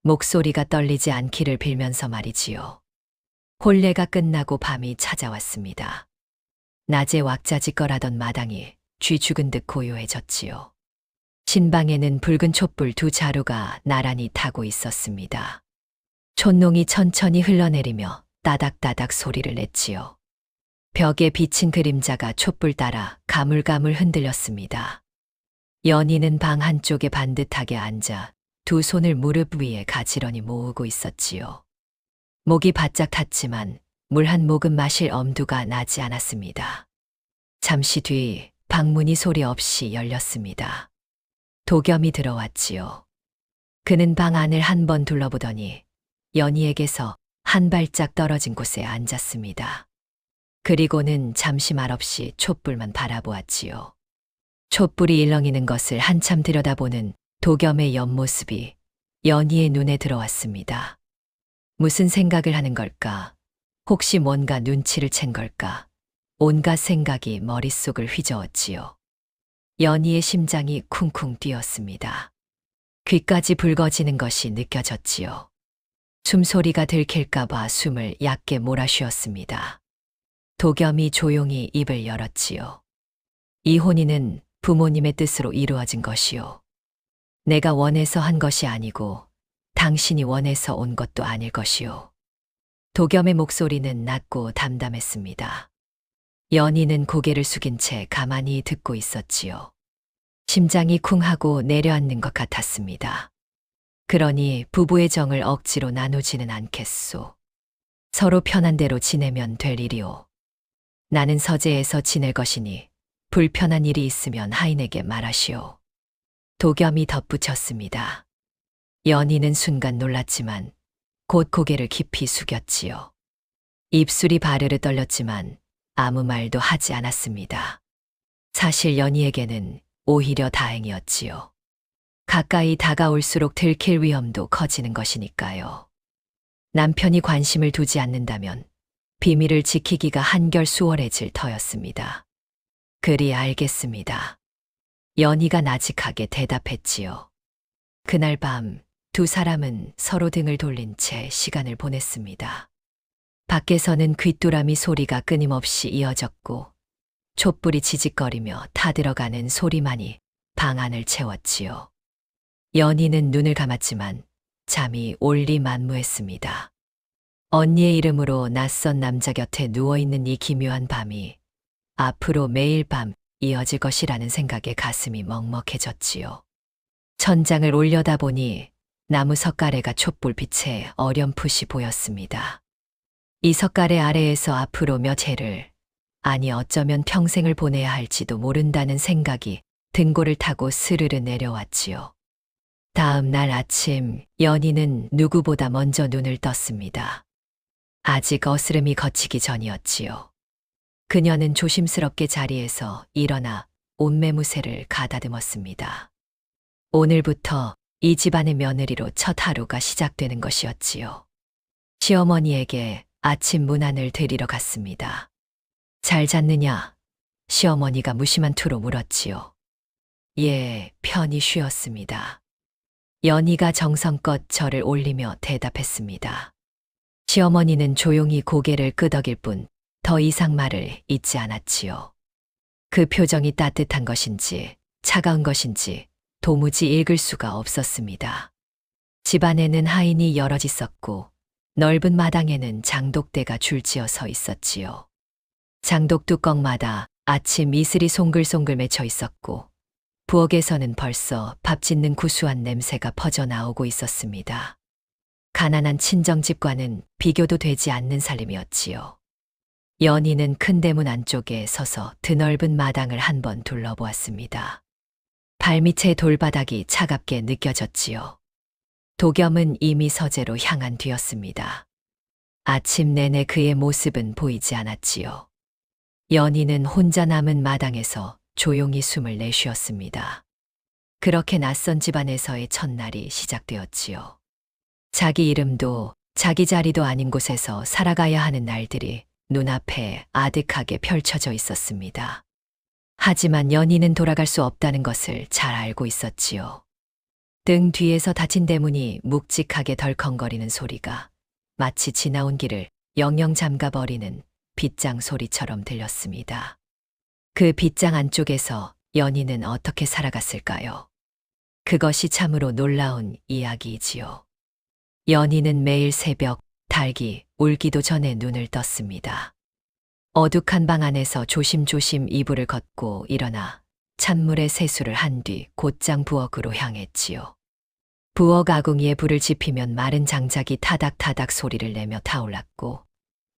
목소리가 떨리지 않기를 빌면서 말이지요. 혼례가 끝나고 밤이 찾아왔습니다. 낮에 왁자지껄하던 마당이 쥐 죽은 듯 고요해졌지요. 신방에는 붉은 촛불 두 자루가 나란히 타고 있었습니다. 촛농이 천천히 흘러내리며 따닥따닥 소리를 냈지요. 벽에 비친 그림자가 촛불 따라 가물가물 흔들렸습니다. 연희는 방 한쪽에 반듯하게 앉아 두 손을 무릎 위에 가지런히 모으고 있었지요. 목이 바짝 탔지만 물 한 모금 마실 엄두가 나지 않았습니다. 잠시 뒤 방문이 소리 없이 열렸습니다. 도겸이 들어왔지요. 그는 방 안을 한번 둘러보더니 연희에게서 한 발짝 떨어진 곳에 앉았습니다. 그리고는 잠시 말없이 촛불만 바라보았지요. 촛불이 일렁이는 것을 한참 들여다보는 도겸의 옆모습이 연희의 눈에 들어왔습니다. 무슨 생각을 하는 걸까? 혹시 뭔가 눈치를 챈 걸까? 온갖 생각이 머릿속을 휘저었지요. 연희의 심장이 쿵쿵 뛰었습니다. 귀까지 붉어지는 것이 느껴졌지요. 숨소리가 들킬까봐 숨을 얕게 몰아쉬었습니다. 도겸이 조용히 입을 열었지요. 이 혼인은 부모님의 뜻으로 이루어진 것이요. 내가 원해서 한 것이 아니고 당신이 원해서 온 것도 아닐 것이요. 도겸의 목소리는 낮고 담담했습니다. 연희는 고개를 숙인 채 가만히 듣고 있었지요. 심장이 쿵하고 내려앉는 것 같았습니다. 그러니 부부의 정을 억지로 나누지는 않겠소. 서로 편한 대로 지내면 될 일이오. 나는 서재에서 지낼 것이니 불편한 일이 있으면 하인에게 말하시오. 도겸이 덧붙였습니다. 연희는 순간 놀랐지만 곧 고개를 깊이 숙였지요. 입술이 바르르 떨렸지만 아무 말도 하지 않았습니다. 사실 연희에게는 오히려 다행이었지요. 가까이 다가올수록 들킬 위험도 커지는 것이니까요. 남편이 관심을 두지 않는다면 비밀을 지키기가 한결 수월해질 터였습니다. 그리 알겠습니다. 연희가 나직하게 대답했지요. 그날 밤 두 사람은 서로 등을 돌린 채 시간을 보냈습니다. 밖에서는 귀뚜라미 소리가 끊임없이 이어졌고 촛불이 지직거리며 타들어가는 소리만이 방 안을 채웠지요. 연희는 눈을 감았지만 잠이 올리만무했습니다. 언니의 이름으로 낯선 남자 곁에 누워있는 이 기묘한 밤이 앞으로 매일 밤 이어질 것이라는 생각에 가슴이 먹먹해졌지요. 천장을 올려다보니 나무 석가래가 촛불빛에 어렴풋이 보였습니다. 이 석가래 아래에서 앞으로 몇 해를, 아니 어쩌면 평생을 보내야 할지도 모른다는 생각이 등골을 타고 스르르 내려왔지요. 다음 날 아침 연희는 누구보다 먼저 눈을 떴습니다. 아직 어스름이 걷히기 전이었지요. 그녀는 조심스럽게 자리에서 일어나 옷매무새를 가다듬었습니다. 오늘부터 이 집안의 며느리로 첫 하루가 시작되는 것이었지요. 시어머니에게 아침 문안을 드리러 갔습니다. 잘 잤느냐? 시어머니가 무심한 투로 물었지요. 예, 편히 쉬었습니다. 연희가 정성껏 절을 올리며 대답했습니다. 시어머니는 조용히 고개를 끄덕일 뿐 더 이상 말을 잇지 않았지요. 그 표정이 따뜻한 것인지 차가운 것인지 도무지 읽을 수가 없었습니다. 집안에는 하인이 여럿 있었고 넓은 마당에는 장독대가 줄지어 서 있었지요. 장독 뚜껑마다 아침 이슬이 송글송글 맺혀 있었고 부엌에서는 벌써 밥 짓는 구수한 냄새가 퍼져나오고 있었습니다. 가난한 친정집과는 비교도 되지 않는 살림이었지요. 연희는 큰 대문 안쪽에 서서 드넓은 마당을 한번 둘러보았습니다. 발밑의 돌바닥이 차갑게 느껴졌지요. 도겸은 이미 서재로 향한 뒤였습니다. 아침 내내 그의 모습은 보이지 않았지요. 연희는 혼자 남은 마당에서 조용히 숨을 내쉬었습니다. 그렇게 낯선 집안에서의 첫날이 시작되었지요. 자기 이름도 자기 자리도 아닌 곳에서 살아가야 하는 날들이 눈앞에 아득하게 펼쳐져 있었습니다. 하지만 연희는 돌아갈 수 없다는 것을 잘 알고 있었지요. 등 뒤에서 닫힌 대문이 묵직하게 덜컹거리는 소리가 마치 지나온 길을 영영 잠가버리는 빗장 소리처럼 들렸습니다. 그 빗장 안쪽에서 연희는 어떻게 살아갔을까요? 그것이 참으로 놀라운 이야기이지요. 연희는 매일 새벽 닭이 울기도 전에 눈을 떴습니다. 어둑한 방 안에서 조심조심 이불을 걷고 일어나 찬물에 세수를 한 뒤 곧장 부엌으로 향했지요. 부엌 아궁이에 불을 지피면 마른 장작이 타닥타닥 소리를 내며 타올랐고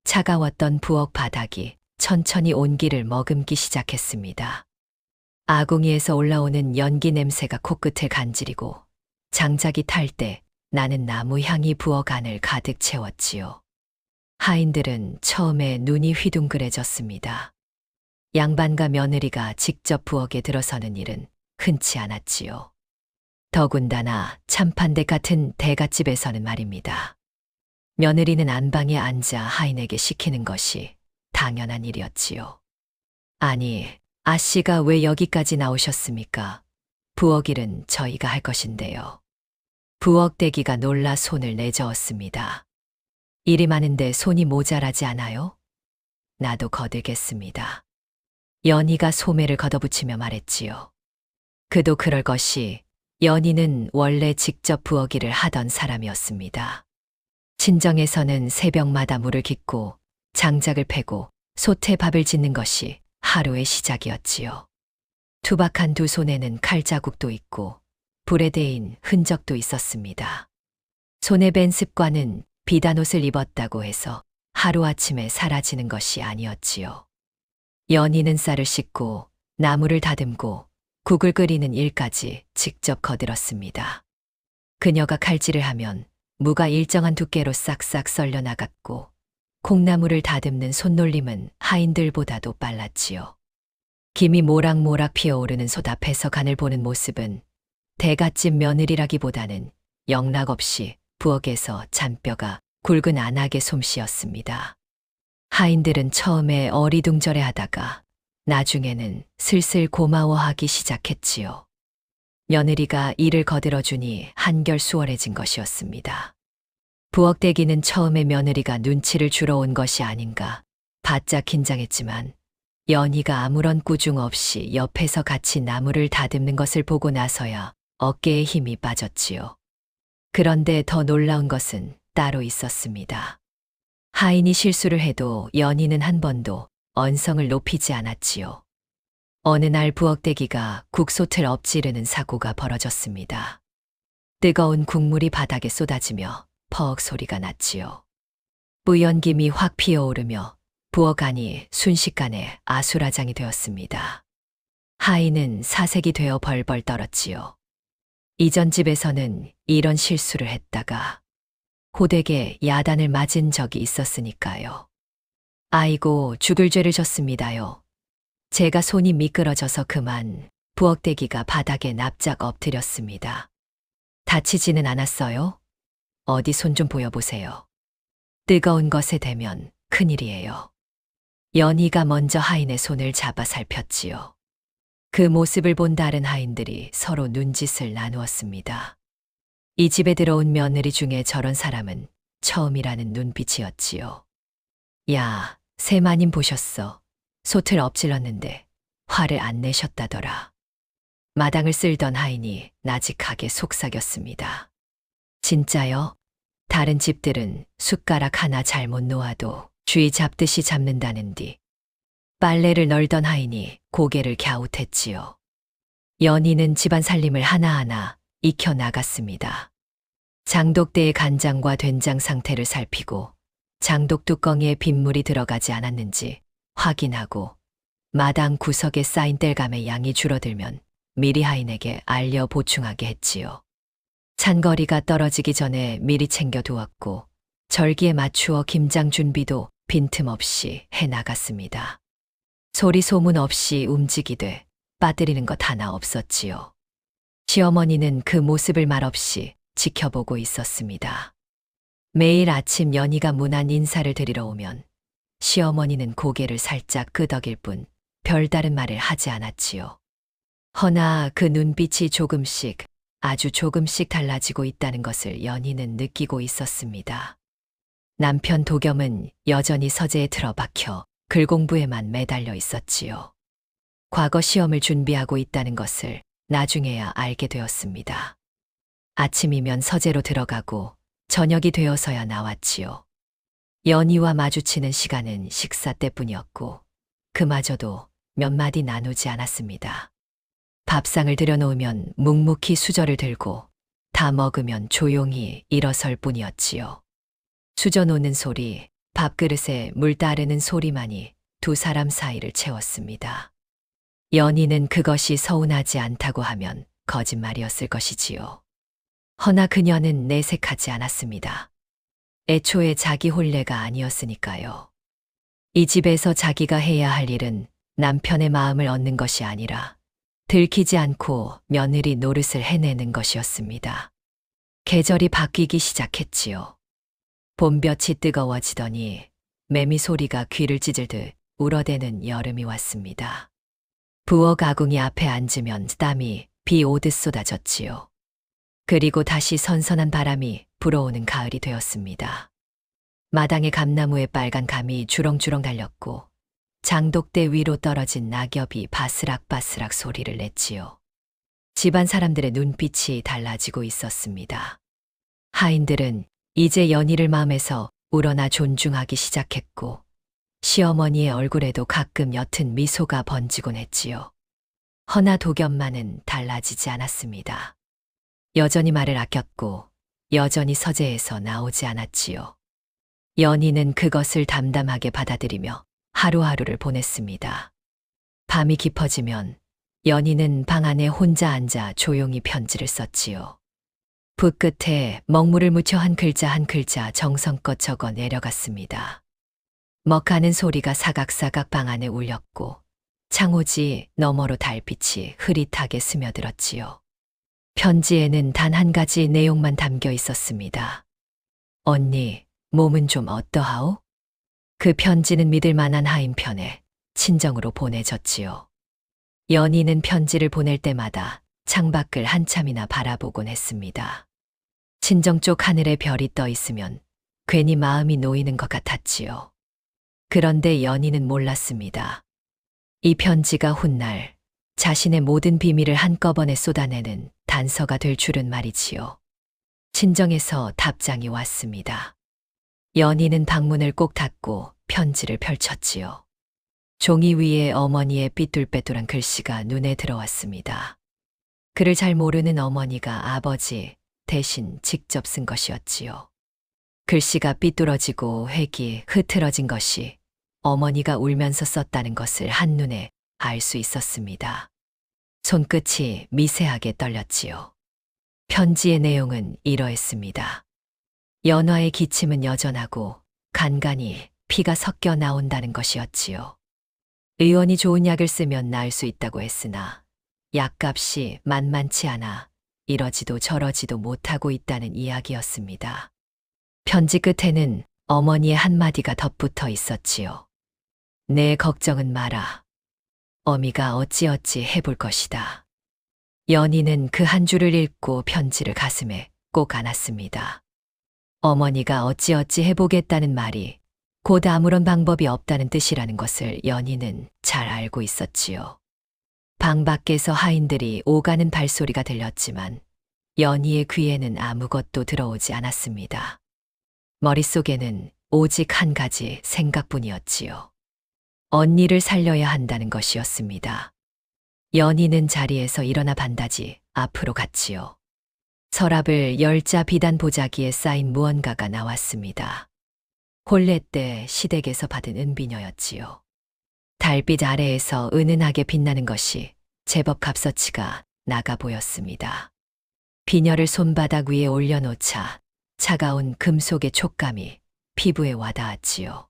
차가웠던 부엌 바닥이 천천히 온기를 머금기 시작했습니다. 아궁이에서 올라오는 연기 냄새가 코끝을 간지리고 장작이 탈 때 나는 나무 향이 부엌 안을 가득 채웠지요. 하인들은 처음에 눈이 휘둥그레졌습니다. 양반과 며느리가 직접 부엌에 들어서는 일은 흔치 않았지요. 더군다나 참판대 같은 대갓집에서는 말입니다. 며느리는 안방에 앉아 하인에게 시키는 것이 당연한 일이었지요. 아니, 아씨가 왜 여기까지 나오셨습니까? 부엌 일은 저희가 할 것인데요. 부엌 대기가 놀라 손을 내저었습니다. 일이 많은데 손이 모자라지 않아요? 나도 거들겠습니다. 연희가 소매를 걷어붙이며 말했지요. 그도 그럴 것이 연희는 원래 직접 부엌 일을 하던 사람이었습니다. 친정에서는 새벽마다 물을 깃고 장작을 패고 솥에 밥을 짓는 것이 하루의 시작이었지요. 투박한 두 손에는 칼자국도 있고 불에 대인 흔적도 있었습니다. 손에 밴 습관은 비단 옷을 입었다고 해서 하루아침에 사라지는 것이 아니었지요. 연희는 쌀을 씻고 나무를 다듬고 국을 끓이는 일까지 직접 거들었습니다. 그녀가 칼질을 하면 무가 일정한 두께로 싹싹 썰려 나갔고 콩나물을 다듬는 손놀림은 하인들보다도 빨랐지요. 김이 모락모락 피어오르는 솥 앞에서 간을 보는 모습은 대갓집 며느리라기보다는 영락없이 부엌에서 잔뼈가 굵은 안악의 솜씨였습니다. 하인들은 처음에 어리둥절해하다가 나중에는 슬슬 고마워하기 시작했지요. 며느리가 일을 거들어주니 한결 수월해진 것이었습니다. 부엌 대기는 처음에 며느리가 눈치를 주러 온 것이 아닌가 바짝 긴장했지만 연희가 아무런 꾸중 없이 옆에서 같이 나무를 다듬는 것을 보고 나서야 어깨에 힘이 빠졌지요. 그런데 더 놀라운 것은 따로 있었습니다. 하인이 실수를 해도 연희는 한 번도 언성을 높이지 않았지요. 어느 날 부엌대기가 국솥을 엎지르는 사고가 벌어졌습니다. 뜨거운 국물이 바닥에 쏟아지며 퍽 소리가 났지요. 뿌연김이 확 피어오르며 부엌 안이 순식간에 아수라장이 되었습니다. 하인은 사색이 되어 벌벌 떨었지요. 이전 집에서는 이런 실수를 했다가 호되게 야단을 맞은 적이 있었으니까요. 아이고, 죽을 죄를 졌습니다요. 제가 손이 미끄러져서 그만 부엌대기가 바닥에 납작 엎드렸습니다. 다치지는 않았어요? 어디 손 좀 보여보세요. 뜨거운 것에 대면 큰일이에요. 연희가 먼저 하인의 손을 잡아 살폈지요. 그 모습을 본 다른 하인들이 서로 눈짓을 나누었습니다. 이 집에 들어온 며느리 중에 저런 사람은 처음이라는 눈빛이었지요. 야, 새 마님 보셨어. 솥을 엎질렀는데 화를 안 내셨다더라. 마당을 쓸던 하인이 나직하게 속삭였습니다. 진짜요? 다른 집들은 숟가락 하나 잘못 놓아도 쥐 잡듯이 잡는다는디. 빨래를 널던 하인이 고개를 갸웃했지요. 연희는 집안 살림을 하나하나 익혀 나갔습니다. 장독대의 간장과 된장 상태를 살피고 장독 뚜껑에 빗물이 들어가지 않았는지 확인하고 마당 구석에 쌓인 땔감의 양이 줄어들면 미리 하인에게 알려 보충하게 했지요. 찬거리가 떨어지기 전에 미리 챙겨 두었고 절기에 맞추어 김장 준비도 빈틈없이 해 나갔습니다. 소리 소문 없이 움직이되 빠뜨리는 것 하나 없었지요. 시어머니는 그 모습을 말없이 지켜보고 있었습니다. 매일 아침 연희가 문안 인사를 드리러 오면 시어머니는 고개를 살짝 끄덕일 뿐 별다른 말을 하지 않았지요. 허나 그 눈빛이 조금씩 아주 조금씩 달라지고 있다는 것을 연희는 느끼고 있었습니다. 남편 도겸은 여전히 서재에 틀어박혀 글 공부에만 매달려 있었지요. 과거 시험을 준비하고 있다는 것을 나중에야 알게 되었습니다. 아침이면 서재로 들어가고 저녁이 되어서야 나왔지요. 연희와 마주치는 시간은 식사 때뿐이었고 그마저도 몇 마디 나누지 않았습니다. 밥상을 들여놓으면 묵묵히 수저를 들고 다 먹으면 조용히 일어설 뿐이었지요. 수저 놓는 소리, 밥그릇에 물 따르는 소리만이 두 사람 사이를 채웠습니다. 연희는 그것이 서운하지 않다고 하면 거짓말이었을 것이지요. 허나 그녀는 내색하지 않았습니다. 애초에 자기 혼례가 아니었으니까요. 이 집에서 자기가 해야 할 일은 남편의 마음을 얻는 것이 아니라 들키지 않고 며느리 노릇을 해내는 것이었습니다. 계절이 바뀌기 시작했지요. 봄볕이 뜨거워지더니 매미 소리가 귀를 찢을듯 울어대는 여름이 왔습니다. 부엌 가궁이 앞에 앉으면 땀이 비 오듯 쏟아졌지요. 그리고 다시 선선한 바람이 불어오는 가을이 되었습니다. 마당의 감나무에 빨간 감이 주렁주렁 달렸고 장독대 위로 떨어진 낙엽이 바스락바스락 소리를 냈지요. 집안 사람들의 눈빛이 달라지고 있었습니다. 하인들은 이제 연희를 마음에서 우러나 존중하기 시작했고 시어머니의 얼굴에도 가끔 옅은 미소가 번지곤 했지요. 허나 도겸만은 달라지지 않았습니다. 여전히 말을 아꼈고 여전히 서재에서 나오지 않았지요. 연희는 그것을 담담하게 받아들이며 하루하루를 보냈습니다. 밤이 깊어지면 연희는 방 안에 혼자 앉아 조용히 편지를 썼지요. 붓 끝에 먹물을 묻혀 한 글자 한 글자 정성껏 적어 내려갔습니다. 먹하는 소리가 사각사각 방 안에 울렸고 창호지 너머로 달빛이 흐릿하게 스며들었지요. 편지에는 단 한 가지 내용만 담겨 있었습니다. 언니, 몸은 좀 어떠하오? 그 편지는 믿을 만한 하인 편에 친정으로 보내졌지요. 연희는 편지를 보낼 때마다 창밖을 한참이나 바라보곤 했습니다. 친정 쪽 하늘에 별이 떠 있으면 괜히 마음이 놓이는 것 같았지요. 그런데 연희는 몰랐습니다. 이 편지가 훗날 자신의 모든 비밀을 한꺼번에 쏟아내는 단서가 될 줄은 말이지요. 친정에서 답장이 왔습니다. 연희는 방문을 꼭 닫고 편지를 펼쳤지요. 종이 위에 어머니의 삐뚤빼뚤한 글씨가 눈에 들어왔습니다. 글을 잘 모르는 어머니가 아버지 대신 직접 쓴 것이었지요. 글씨가 삐뚤어지고 획이 흐트러진 것이 어머니가 울면서 썼다는 것을 한눈에 알 수 있었습니다. 손끝이 미세하게 떨렸지요. 편지의 내용은 이러했습니다. 연화의 기침은 여전하고 간간이 피가 섞여 나온다는 것이었지요. 의원이 좋은 약을 쓰면 나을 수 있다고 했으나 약값이 만만치 않아 이러지도 저러지도 못하고 있다는 이야기였습니다. 편지 끝에는 어머니의 한마디가 덧붙어 있었지요. 내 걱정은 마라. 어미가 어찌어찌 해볼 것이다. 연희는 그 한 줄을 읽고 편지를 가슴에 꼭 안았습니다. 어머니가 어찌어찌 해보겠다는 말이 곧 아무런 방법이 없다는 뜻이라는 것을 연희는 잘 알고 있었지요. 방 밖에서 하인들이 오가는 발소리가 들렸지만 연희의 귀에는 아무것도 들어오지 않았습니다. 머릿속에는 오직 한 가지 생각뿐이었지요. 언니를 살려야 한다는 것이었습니다. 연희는 자리에서 일어나 반다지 앞으로 갔지요. 서랍을 열자 비단 보자기에 쌓인 무언가가 나왔습니다. 혼례 때 시댁에서 받은 은비녀였지요. 달빛 아래에서 은은하게 빛나는 것이 제법 값어치가 나가 보였습니다. 비녀를 손바닥 위에 올려놓자 차가운 금속의 촉감이 피부에 와닿았지요.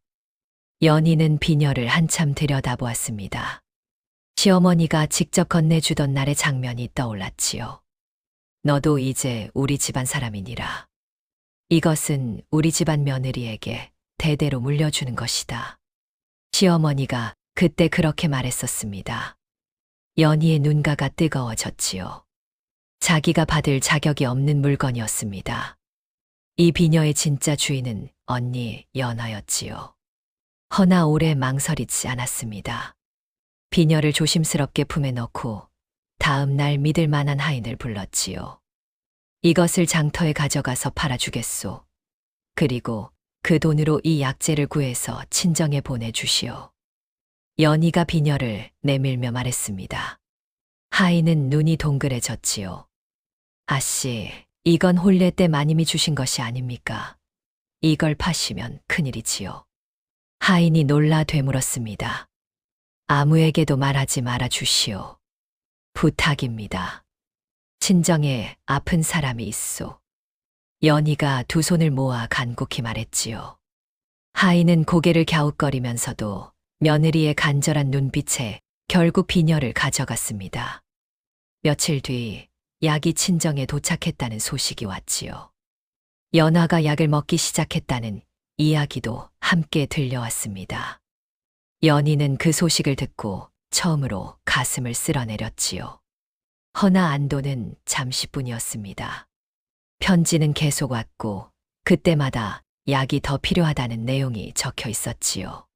연희는 비녀를 한참 들여다보았습니다. 시어머니가 직접 건네주던 날의 장면이 떠올랐지요. 너도 이제 우리 집안 사람이니라. 이것은 우리 집안 며느리에게 대대로 물려주는 것이다. 시어머니가 그때 그렇게 말했었습니다. 연희의 눈가가 뜨거워졌지요. 자기가 받을 자격이 없는 물건이었습니다. 이 비녀의 진짜 주인은 언니 연화였지요. 허나 오래 망설이지 않았습니다. 비녀를 조심스럽게 품에 넣고 다음 날 믿을 만한 하인을 불렀지요. 이것을 장터에 가져가서 팔아주겠소. 그리고 그 돈으로 이 약재를 구해서 친정에 보내주시오. 연희가 비녀를 내밀며 말했습니다. 하인은 눈이 동그래졌지요. 아씨, 이건 혼례 때 마님이 주신 것이 아닙니까? 이걸 파시면 큰일이지요. 하인이 놀라 되물었습니다. 아무에게도 말하지 말아 주시오. 부탁입니다. 친정에 아픈 사람이 있소. 연희가 두 손을 모아 간곡히 말했지요. 하인은 고개를 갸웃거리면서도 며느리의 간절한 눈빛에 결국 비녀를 가져갔습니다. 며칠 뒤 약이 친정에 도착했다는 소식이 왔지요. 연화가 약을 먹기 시작했다는 이야기도 함께 들려왔습니다. 연희는 그 소식을 듣고 처음으로 가슴을 쓸어내렸지요. 허나 안도는 잠시뿐이었습니다. 편지는 계속 왔고 그때마다 약이 더 필요하다는 내용이 적혀 있었지요.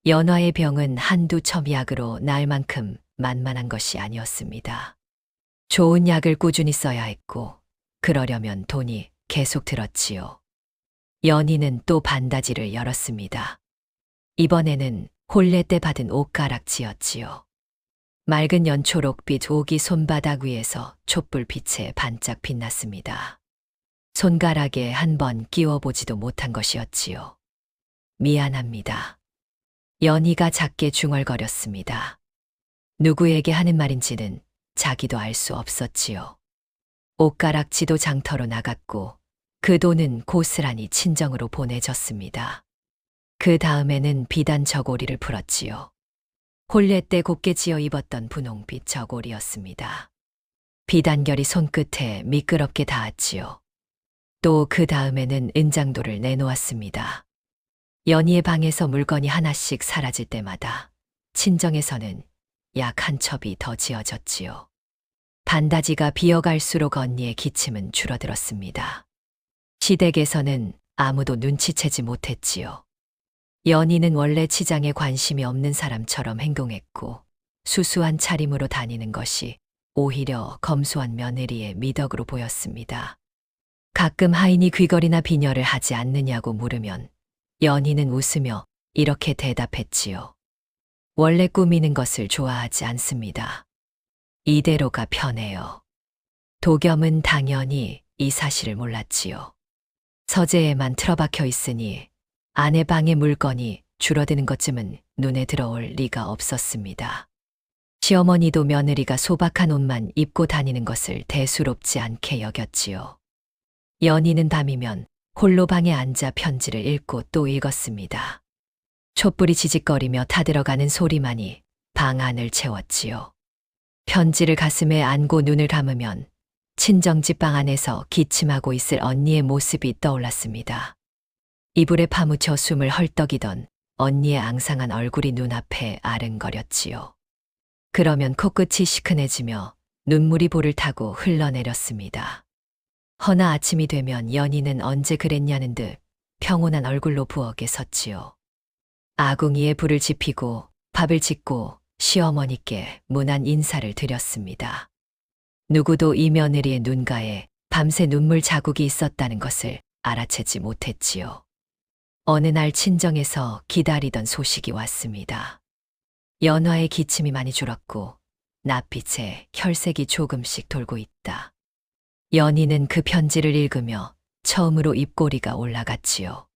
연화의 병은 한두 첩약으로 나을 만큼 만만한 것이 아니었습니다. 좋은 약을 꾸준히 써야 했고 그러려면 돈이 계속 들었지요. 연희는 또 반다지를 열었습니다. 이번에는 혼례 때 받은 옷가락지였지요. 맑은 연초록빛 옥이 손바닥 위에서 촛불빛에 반짝 빛났습니다. 손가락에 한 번 끼워보지도 못한 것이었지요. 미안합니다. 연희가 작게 중얼거렸습니다. 누구에게 하는 말인지는 자기도 알 수 없었지요. 옷가락지도 장터로 나갔고 그 돈은 고스란히 친정으로 보내졌습니다. 그 다음에는 비단 저고리를 풀었지요. 혼례 때 곱게 지어 입었던 분홍빛 저고리였습니다. 비단결이 손끝에 미끄럽게 닿았지요. 또 그 다음에는 은장도를 내놓았습니다. 연희의 방에서 물건이 하나씩 사라질 때마다 친정에서는 약 한 첩이 더 지어졌지요. 반다지가 비어갈수록 언니의 기침은 줄어들었습니다. 시댁에서는 아무도 눈치채지 못했지요. 연희는 원래 치장에 관심이 없는 사람처럼 행동했고 수수한 차림으로 다니는 것이 오히려 검소한 며느리의 미덕으로 보였습니다. 가끔 하인이 귀걸이나 비녀를 하지 않느냐고 물으면 연희는 웃으며 이렇게 대답했지요. 원래 꾸미는 것을 좋아하지 않습니다. 이대로가 편해요. 도겸은 당연히 이 사실을 몰랐지요. 서재에만 틀어박혀 있으니 아내 방의 물건이 줄어드는 것쯤은 눈에 들어올 리가 없었습니다. 시어머니도 며느리가 소박한 옷만 입고 다니는 것을 대수롭지 않게 여겼지요. 연희는 밤이면 홀로 방에 앉아 편지를 읽고 또 읽었습니다. 촛불이 지직거리며 타들어가는 소리만이 방 안을 채웠지요. 편지를 가슴에 안고 눈을 감으면 친정집 방 안에서 기침하고 있을 언니의 모습이 떠올랐습니다. 이불에 파묻혀 숨을 헐떡이던 언니의 앙상한 얼굴이 눈앞에 아른거렸지요. 그러면 코끝이 시큰해지며 눈물이 볼을 타고 흘러내렸습니다. 허나 아침이 되면 연희는 언제 그랬냐는 듯 평온한 얼굴로 부엌에 섰지요. 아궁이에 불을 지피고 밥을 짓고 시어머니께 문안 인사를 드렸습니다. 누구도 이 며느리의 눈가에 밤새 눈물 자국이 있었다는 것을 알아채지 못했지요. 어느 날 친정에서 기다리던 소식이 왔습니다. 연화의 기침이 많이 줄었고 낯빛에 혈색이 조금씩 돌고 있다. 연희는 그 편지를 읽으며 처음으로 입꼬리가 올라갔지요.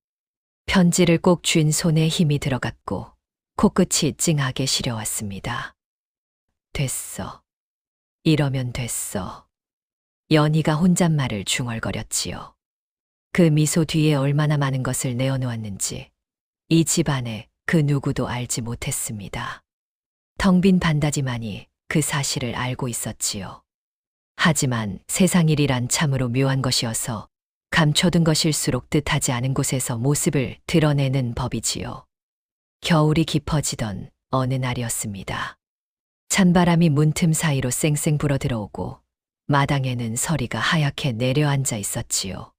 편지를 꼭 쥔 손에 힘이 들어갔고 코끝이 찡하게 시려왔습니다. 됐어. 이러면 됐어. 연희가 혼잣말을 중얼거렸지요. 그 미소 뒤에 얼마나 많은 것을 내어놓았는지 이 집안에 그 누구도 알지 못했습니다. 텅 빈 반다지만이 그 사실을 알고 있었지요. 하지만 세상 일이란 참으로 묘한 것이어서 감춰둔 것일수록 뜻하지 않은 곳에서 모습을 드러내는 법이지요. 겨울이 깊어지던 어느 날이었습니다. 찬바람이 문틈 사이로 쌩쌩 불어 들어오고 마당에는 서리가 하얗게 내려앉아 있었지요.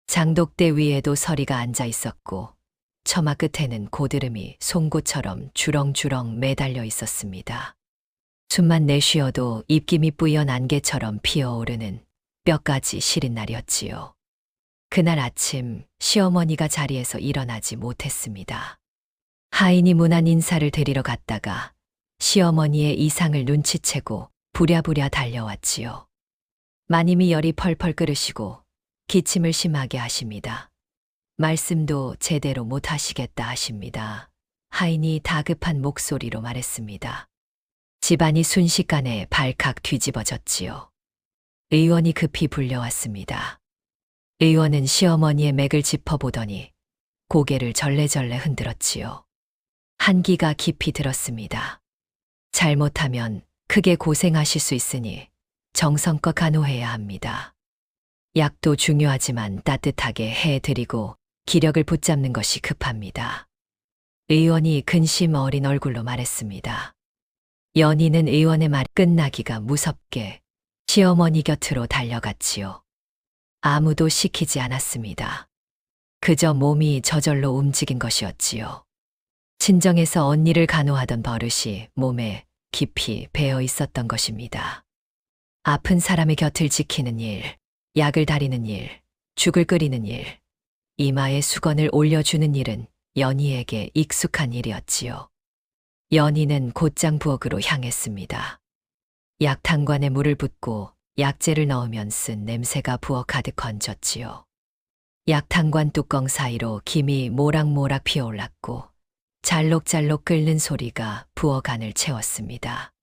장독대 위에도 서리가 앉아 있었고 처마 끝에는 고드름이 송곳처럼 주렁주렁 매달려 있었습니다. 숨만 내쉬어도 입김이 뿌연 안개처럼 피어오르는 뼈까지 시린 날이었지요. 그날 아침 시어머니가 자리에서 일어나지 못했습니다. 하인이 문안 인사를 드리러 갔다가 시어머니의 이상을 눈치채고 부랴부랴 달려왔지요. 마님이 열이 펄펄 끓으시고 기침을 심하게 하십니다. 말씀도 제대로 못 하시겠다 하십니다. 하인이 다급한 목소리로 말했습니다. 집안이 순식간에 발칵 뒤집어졌지요. 의원이 급히 불려왔습니다. 의원은 시어머니의 맥을 짚어보더니 고개를 절레절레 흔들었지요. 한기가 깊이 들었습니다. 잘못하면 크게 고생하실 수 있으니 정성껏 간호해야 합니다. 약도 중요하지만 따뜻하게 해드리고 기력을 붙잡는 것이 급합니다. 의원이 근심 어린 얼굴로 말했습니다. 연희는 의원의 말이 끝나기가 무섭게 시어머니 곁으로 달려갔지요. 아무도 시키지 않았습니다. 그저 몸이 저절로 움직인 것이었지요. 친정에서 언니를 간호하던 버릇이 몸에 깊이 배어 있었던 것입니다. 아픈 사람의 곁을 지키는 일, 약을 다리는 일, 죽을 끓이는 일, 이마에 수건을 올려주는 일은 연희에게 익숙한 일이었지요. 연희는 곧장 부엌으로 향했습니다. 약탕관에 물을 붓고 약재를 넣으면 쓴 냄새가 부엌 가득 건졌지요. 약탕관 뚜껑 사이로 김이 모락모락 피어올랐고 잘록잘록 끓는 소리가 부엌 안을 채웠습니다.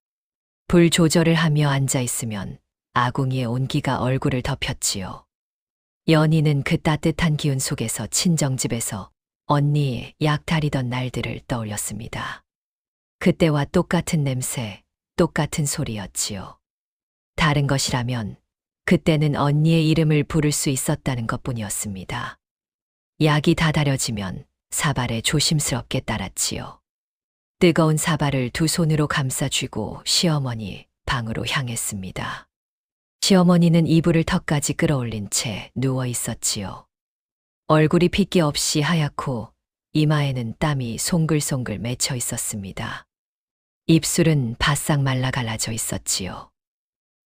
불 조절을 하며 앉아있으면 아궁이의 온기가 얼굴을 덮였지요. 연희는 그 따뜻한 기운 속에서 친정집에서 언니 약 다리던 날들을 떠올렸습니다. 그때와 똑같은 냄새, 똑같은 소리였지요. 다른 것이라면 그때는 언니의 이름을 부를 수 있었다는 것뿐이었습니다. 약이 다 다려지면 사발에 조심스럽게 따랐지요. 뜨거운 사발을 두 손으로 감싸 쥐고 시어머니 방으로 향했습니다. 시어머니는 이불을 턱까지 끌어올린 채 누워 있었지요. 얼굴이 핏기 없이 하얗고 이마에는 땀이 송글송글 맺혀 있었습니다. 입술은 바싹 말라 갈라져 있었지요.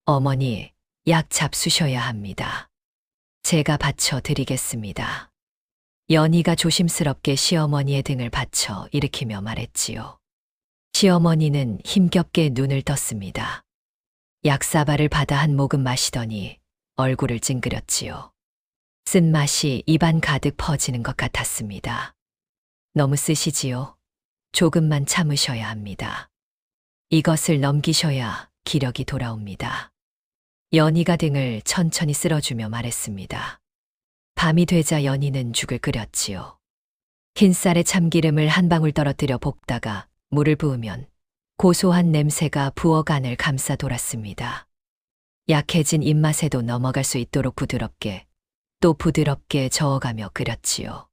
어머니, 약 잡수셔야 합니다. 제가 받쳐 드리겠습니다. 연희가 조심스럽게 시어머니의 등을 받쳐 일으키며 말했지요. 시어머니는 힘겹게 눈을 떴습니다. 약사발을 받아 한 모금 마시더니 얼굴을 찡그렸지요. 쓴맛이 입안 가득 퍼지는 것 같았습니다. 너무 쓰시지요? 조금만 참으셔야 합니다. 이것을 넘기셔야 기력이 돌아옵니다. 연희가 등을 천천히 쓸어주며 말했습니다. 밤이 되자 연희는 죽을 끓였지요. 흰쌀에 참기름을 한 방울 떨어뜨려 볶다가 물을 부으면 고소한 냄새가 부엌 안을 감싸 돌았습니다. 약해진 입맛에도 넘어갈 수 있도록 부드럽게 또 부드럽게 저어가며 끓였지요.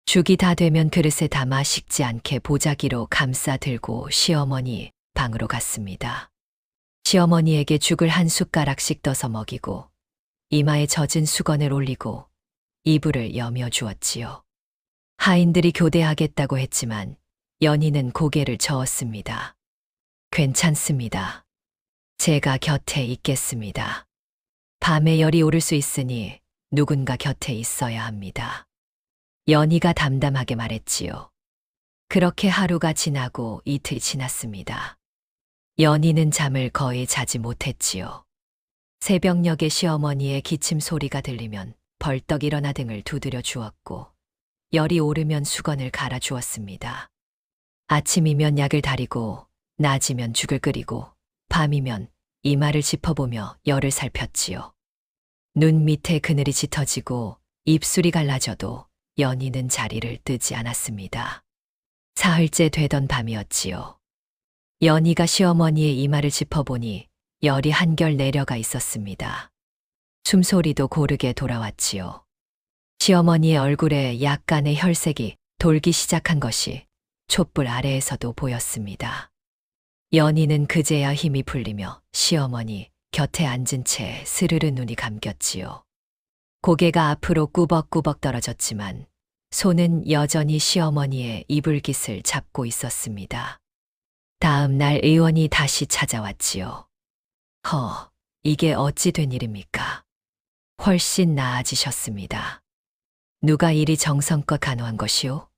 죽이 다 되면 그릇에 담아 식지 않게 보자기로 감싸 들고 시어머니 방으로 갔습니다. 시어머니에게 죽을 한 숟가락씩 떠서 먹이고 이마에 젖은 수건을 올리고 이불을 여며 주었지요. 하인들이 교대하겠다고 했지만 연희는 고개를 저었습니다. 괜찮습니다. 제가 곁에 있겠습니다. 밤에 열이 오를 수 있으니 누군가 곁에 있어야 합니다. 연희가 담담하게 말했지요. 그렇게 하루가 지나고 이틀 지났습니다. 연희는 잠을 거의 자지 못했지요. 새벽녘에 시어머니의 기침 소리가 들리면 벌떡 일어나 등을 두드려 주었고 열이 오르면 수건을 갈아 주었습니다. 아침이면 약을 다리고 낮이면 죽을 끓이고 밤이면 이마를 짚어보며 열을 살폈지요. 눈 밑에 그늘이 짙어지고 입술이 갈라져도 연희는 자리를 뜨지 않았습니다. 사흘째 되던 밤이었지요. 연희가 시어머니의 이마를 짚어보니 열이 한결 내려가 있었습니다. 숨소리도 고르게 돌아왔지요. 시어머니의 얼굴에 약간의 혈색이 돌기 시작한 것이 촛불 아래에서도 보였습니다. 연희는 그제야 힘이 풀리며 시어머니 곁에 앉은 채 스르르 눈이 감겼지요. 고개가 앞으로 꾸벅꾸벅 떨어졌지만 손은 여전히 시어머니의 이불깃을 잡고 있었습니다. 다음 날 의원이 다시 찾아왔지요. 이게 어찌 된 일입니까? 훨씬 나아지셨습니다. 누가 이리 정성껏 간호한 것이오?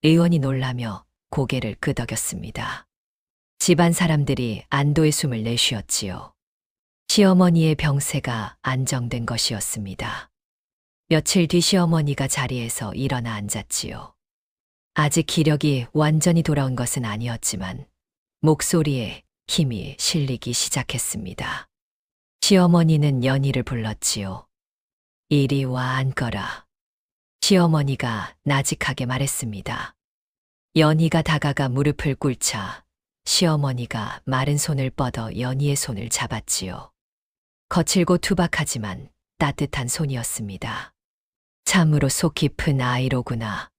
의원이 놀라며 고개를 끄덕였습니다. 집안 사람들이 안도의 숨을 내쉬었지요. 시어머니의 병세가 안정된 것이었습니다. 며칠 뒤 시어머니가 자리에서 일어나 앉았지요. 아직 기력이 완전히 돌아온 것은 아니었지만 목소리에 힘이 실리기 시작했습니다. 시어머니는 연희를 불렀지요. 이리 와 앉거라. 시어머니가 나직하게 말했습니다. 연희가 다가가 무릎을 꿇자 시어머니가 마른 손을 뻗어 연희의 손을 잡았지요. 거칠고 투박하지만 따뜻한 손이었습니다. 참으로 속 깊은 아이로구나.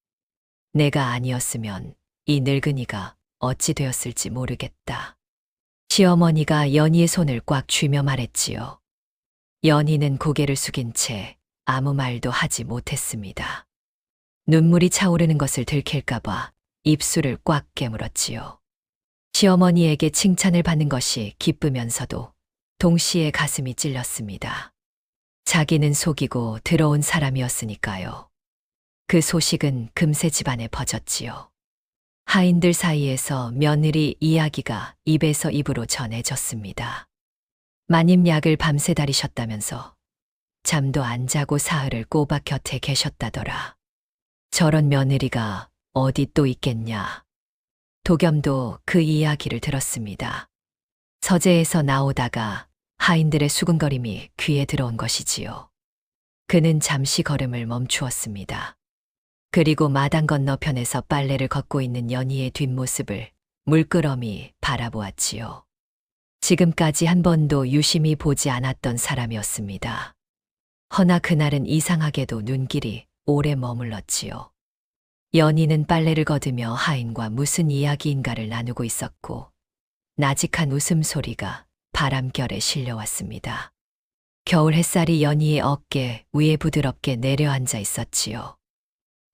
내가 아니었으면 이 늙은이가 어찌 되었을지 모르겠다. 시어머니가 연희의 손을 꽉 쥐며 말했지요. 연희는 고개를 숙인 채 아무 말도 하지 못했습니다. 눈물이 차오르는 것을 들킬까봐 입술을 꽉 깨물었지요. 시어머니에게 칭찬을 받는 것이 기쁘면서도 동시에 가슴이 찔렸습니다. 자기는 속이고 들어온 사람이었으니까요. 그 소식은 금세 집안에 퍼졌지요. 하인들 사이에서 며느리 이야기가 입에서 입으로 전해졌습니다. 마님 약을 밤새 다리셨다면서 잠도 안 자고 사흘을 꼬박 곁에 계셨다더라. 저런 며느리가 어디 또 있겠냐. 도겸도 그 이야기를 들었습니다. 서재에서 나오다가 하인들의 수군거림이 귀에 들어온 것이지요. 그는 잠시 걸음을 멈추었습니다. 그리고 마당 건너편에서 빨래를 걷고 있는 연희의 뒷모습을 물끄러미 바라보았지요. 지금까지 한 번도 유심히 보지 않았던 사람이었습니다. 허나 그날은 이상하게도 눈길이 오래 머물렀지요. 연희는 빨래를 거두며 하인과 무슨 이야기인가를 나누고 있었고 나직한 웃음소리가 바람결에 실려왔습니다. 겨울 햇살이 연희의 어깨 위에 부드럽게 내려앉아 있었지요.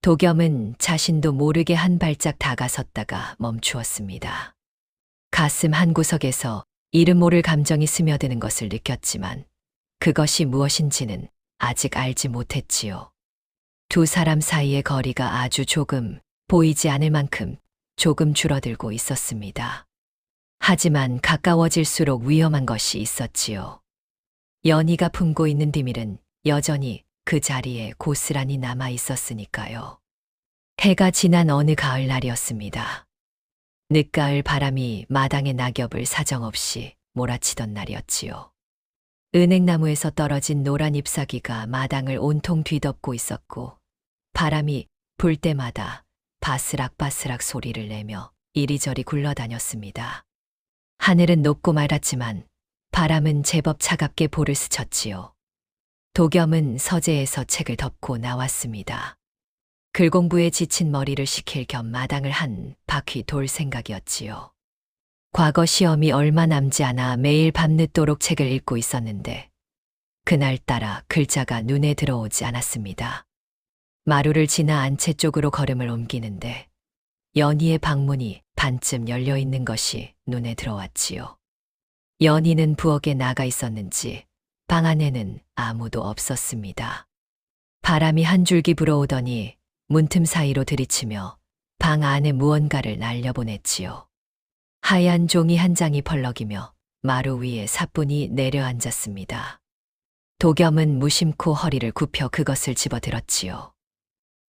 도겸은 자신도 모르게 한 발짝 다가섰다가 멈추었습니다. 가슴 한구석에서 이름 모를 감정이 스며드는 것을 느꼈지만 그것이 무엇인지는 아직 알지 못했지요. 두 사람 사이의 거리가 아주 조금 보이지 않을 만큼 조금 줄어들고 있었습니다. 하지만 가까워질수록 위험한 것이 있었지요. 연희가 품고 있는 비밀은 여전히 그 자리에 고스란히 남아 있었으니까요. 해가 지난 어느 가을날이었습니다. 늦가을 바람이 마당의 낙엽을 사정없이 몰아치던 날이었지요. 은행나무에서 떨어진 노란 잎사귀가 마당을 온통 뒤덮고 있었고 바람이 불 때마다 바스락바스락 소리를 내며 이리저리 굴러다녔습니다. 하늘은 높고 맑았지만 바람은 제법 차갑게 볼을 스쳤지요. 도겸은 서재에서 책을 덮고 나왔습니다. 글공부에 지친 머리를 식힐 겸 마당을 한 바퀴 돌 생각이었지요. 과거 시험이 얼마 남지 않아 매일 밤늦도록 책을 읽고 있었는데 그날따라 글자가 눈에 들어오지 않았습니다. 마루를 지나 안채 쪽으로 걸음을 옮기는데 연희의 방문이 반쯤 열려 있는 것이 눈에 들어왔지요. 연희는 부엌에 나가 있었는지 방 안에는 아무도 없었습니다. 바람이 한 줄기 불어오더니 문틈 사이로 들이치며 방 안에 무언가를 날려보냈지요. 하얀 종이 한 장이 펄럭이며 마루 위에 사뿐히 내려앉았습니다. 도겸은 무심코 허리를 굽혀 그것을 집어들었지요.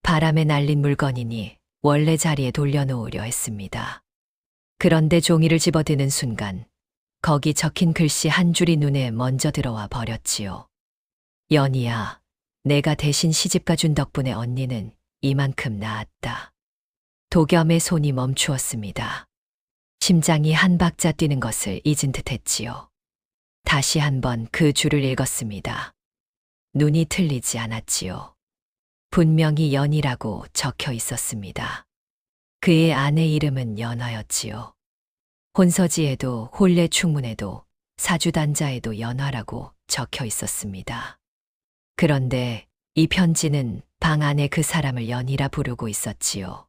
바람에 날린 물건이니 원래 자리에 돌려놓으려 했습니다. 그런데 종이를 집어드는 순간 거기 적힌 글씨 한 줄이 눈에 먼저 들어와 버렸지요. 연희야, 내가 대신 시집가 준 덕분에 언니는 이만큼 나았다. 도겸의 손이 멈추었습니다. 심장이 한 박자 뛰는 것을 잊은 듯 했지요. 다시 한번 그 줄을 읽었습니다. 눈이 틀리지 않았지요. 분명히 연희라고 적혀 있었습니다. 그의 아내 이름은 연화였지요. 혼서지에도 혼례 충문에도 사주단자에도 연화라고 적혀 있었습니다. 그런데 이 편지는 방 안에 그 사람을 연희라 부르고 있었지요.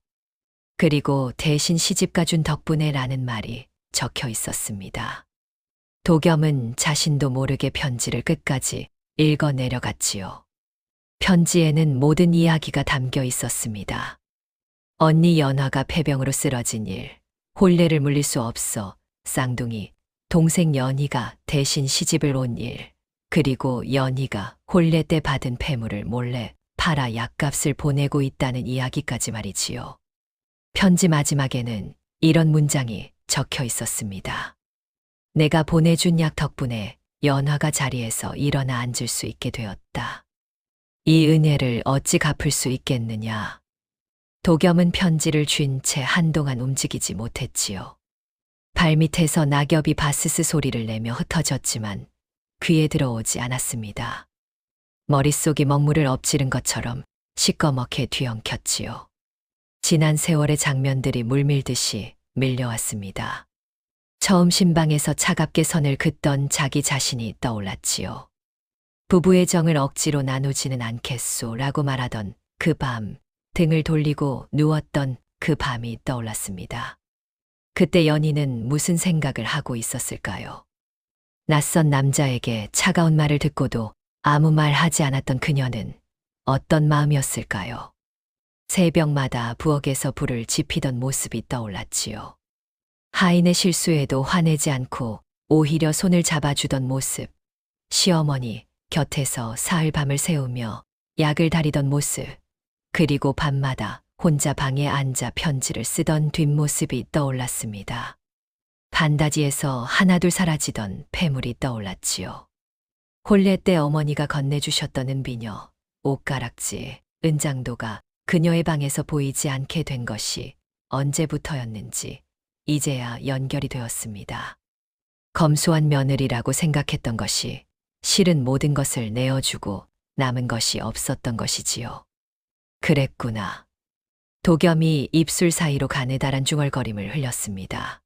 그리고 대신 시집가 준 덕분에라는 말이 적혀 있었습니다. 도겸은 자신도 모르게 편지를 끝까지 읽어 내려갔지요. 편지에는 모든 이야기가 담겨 있었습니다. 언니 연화가 폐병으로 쓰러진 일, 혼례를 물릴 수 없어 쌍둥이, 동생 연희가 대신 시집을 온 일, 그리고 연희가 혼례 때 받은 폐물을 몰래 팔아 약값을 보내고 있다는 이야기까지 말이지요. 편지 마지막에는 이런 문장이 적혀 있었습니다. 내가 보내준 약 덕분에 연화가 자리에서 일어나 앉을 수 있게 되었다. 이 은혜를 어찌 갚을 수 있겠느냐. 도겸은 편지를 쥔 채 한동안 움직이지 못했지요. 발밑에서 낙엽이 바스스 소리를 내며 흩어졌지만 귀에 들어오지 않았습니다. 머릿속이 먹물을 엎지른 것처럼 시꺼멓게 뒤엉켰지요. 지난 세월의 장면들이 물밀듯이 밀려왔습니다. 처음 신방에서 차갑게 선을 긋던 자기 자신이 떠올랐지요. 부부의 정을 억지로 나누지는 않겠소라고 말하던 그 밤, 등을 돌리고 누웠던 그 밤이 떠올랐습니다. 그때 연희는 무슨 생각을 하고 있었을까요? 낯선 남자에게 차가운 말을 듣고도 아무 말 하지 않았던 그녀는 어떤 마음이었을까요? 새벽마다 부엌에서 불을 지피던 모습이 떠올랐지요. 하인의 실수에도 화내지 않고 오히려 손을 잡아주던 모습, 시어머니 곁에서 사흘 밤을 새우며 약을 다리던 모습, 그리고 밤마다 혼자 방에 앉아 편지를 쓰던 뒷모습이 떠올랐습니다. 반다지에서 하나둘 사라지던 폐물이 떠올랐지요. 혼례 때 어머니가 건네주셨던 은비녀, 옷가락지, 은장도가 그녀의 방에서 보이지 않게 된 것이 언제부터였는지 이제야 연결이 되었습니다. 검소한 며느리라고 생각했던 것이 실은 모든 것을 내어주고 남은 것이 없었던 것이지요. 그랬구나. 도겸이 입술 사이로 가느다란 중얼거림을 흘렸습니다.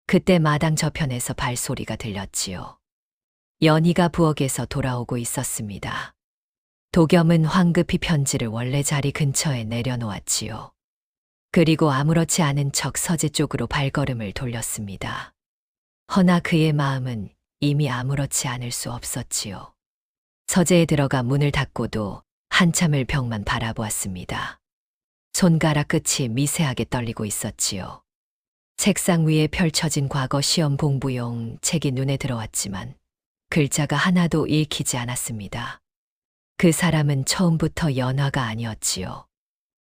그때 마당 저편에서 발소리가 들렸지요. 연희가 부엌에서 돌아오고 있었습니다. 도겸은 황급히 편지를 원래 자리 근처에 내려놓았지요. 그리고 아무렇지 않은 척 서재 쪽으로 발걸음을 돌렸습니다. 허나 그의 마음은 이미 아무렇지 않을 수 없었지요. 서재에 들어가 문을 닫고도 한참을 벽만 바라보았습니다. 손가락 끝이 미세하게 떨리고 있었지요. 책상 위에 펼쳐진 과거 시험 공부용 책이 눈에 들어왔지만 글자가 하나도 읽히지 않았습니다. 그 사람은 처음부터 연화가 아니었지요.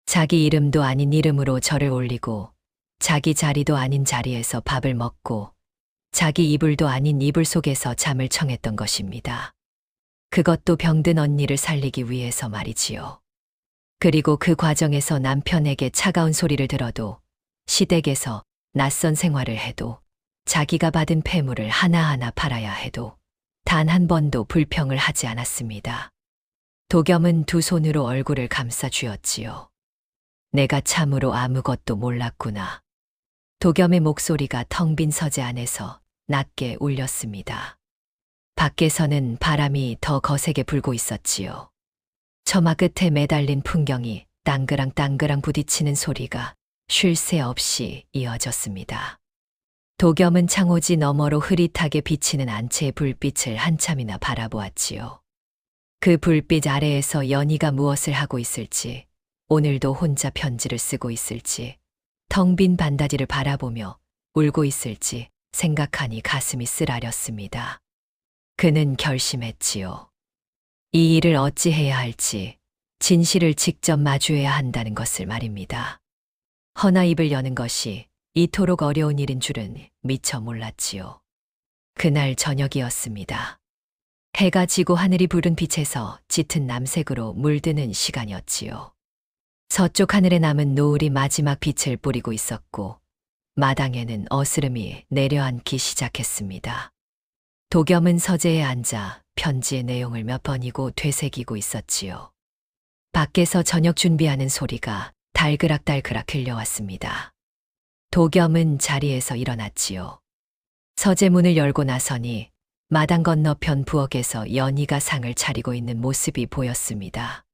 자기 이름도 아닌 이름으로 절을 올리고 자기 자리도 아닌 자리에서 밥을 먹고 자기 이불도 아닌 이불 속에서 잠을 청했던 것입니다. 그것도 병든 언니를 살리기 위해서 말이지요. 그리고 그 과정에서 남편에게 차가운 소리를 들어도 시댁에서 낯선 생활을 해도 자기가 받은 폐물을 하나하나 팔아야 해도 단 한 번도 불평을 하지 않았습니다. 도겸은 두 손으로 얼굴을 감싸 쥐었지요. 내가 참으로 아무것도 몰랐구나. 도겸의 목소리가 텅 빈 서재 안에서 낮게 울렸습니다. 밖에서는 바람이 더 거세게 불고 있었지요. 처마 끝에 매달린 풍경이 땅그랑 땅그랑 부딪히는 소리가 쉴 새 없이 이어졌습니다. 도겸은 창호지 너머로 흐릿하게 비치는 안채의 불빛을 한참이나 바라보았지요. 그 불빛 아래에서 연희가 무엇을 하고 있을지, 오늘도 혼자 편지를 쓰고 있을지, 텅 빈 반다지를 바라보며 울고 있을지 생각하니 가슴이 쓰라렸습니다. 그는 결심했지요. 이 일을 어찌해야 할지, 진실을 직접 마주해야 한다는 것을 말입니다. 허나 입을 여는 것이 이토록 어려운 일인 줄은 미처 몰랐지요. 그날 저녁이었습니다. 해가 지고 하늘이 붉은 빛에서 짙은 남색으로 물드는 시간이었지요. 서쪽 하늘에 남은 노을이 마지막 빛을 뿌리고 있었고 마당에는 어스름이 내려앉기 시작했습니다. 도겸은 서재에 앉아 편지의 내용을 몇 번이고 되새기고 있었지요. 밖에서 저녁 준비하는 소리가 달그락달그락 들려왔습니다. 도겸은 자리에서 일어났지요. 서재 문을 열고 나서니 마당 건너편 부엌에서 연희가 상을 차리고 있는 모습이 보였습니다.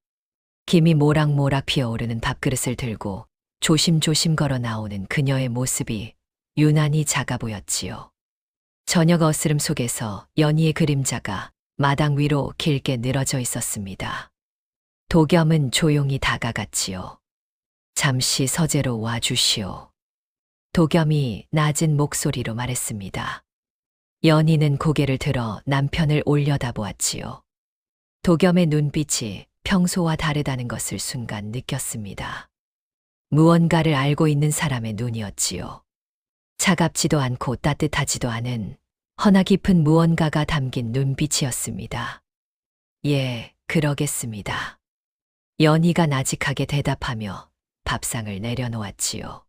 김이 모락모락 피어오르는 밥그릇을 들고 조심조심 걸어 나오는 그녀의 모습이 유난히 작아 보였지요. 저녁 어스름 속에서 연희의 그림자가 마당 위로 길게 늘어져 있었습니다. 도겸은 조용히 다가갔지요. 잠시 서재로 와주시오. 도겸이 낮은 목소리로 말했습니다. 연희는 고개를 들어 남편을 올려다보았지요. 도겸의 눈빛이 평소와 다르다는 것을 순간 느꼈습니다. 무언가를 알고 있는 사람의 눈이었지요. 차갑지도 않고 따뜻하지도 않은 허나 깊은 무언가가 담긴 눈빛이었습니다. 예, 그러겠습니다. 연희가 나직하게 대답하며 밥상을 내려놓았지요.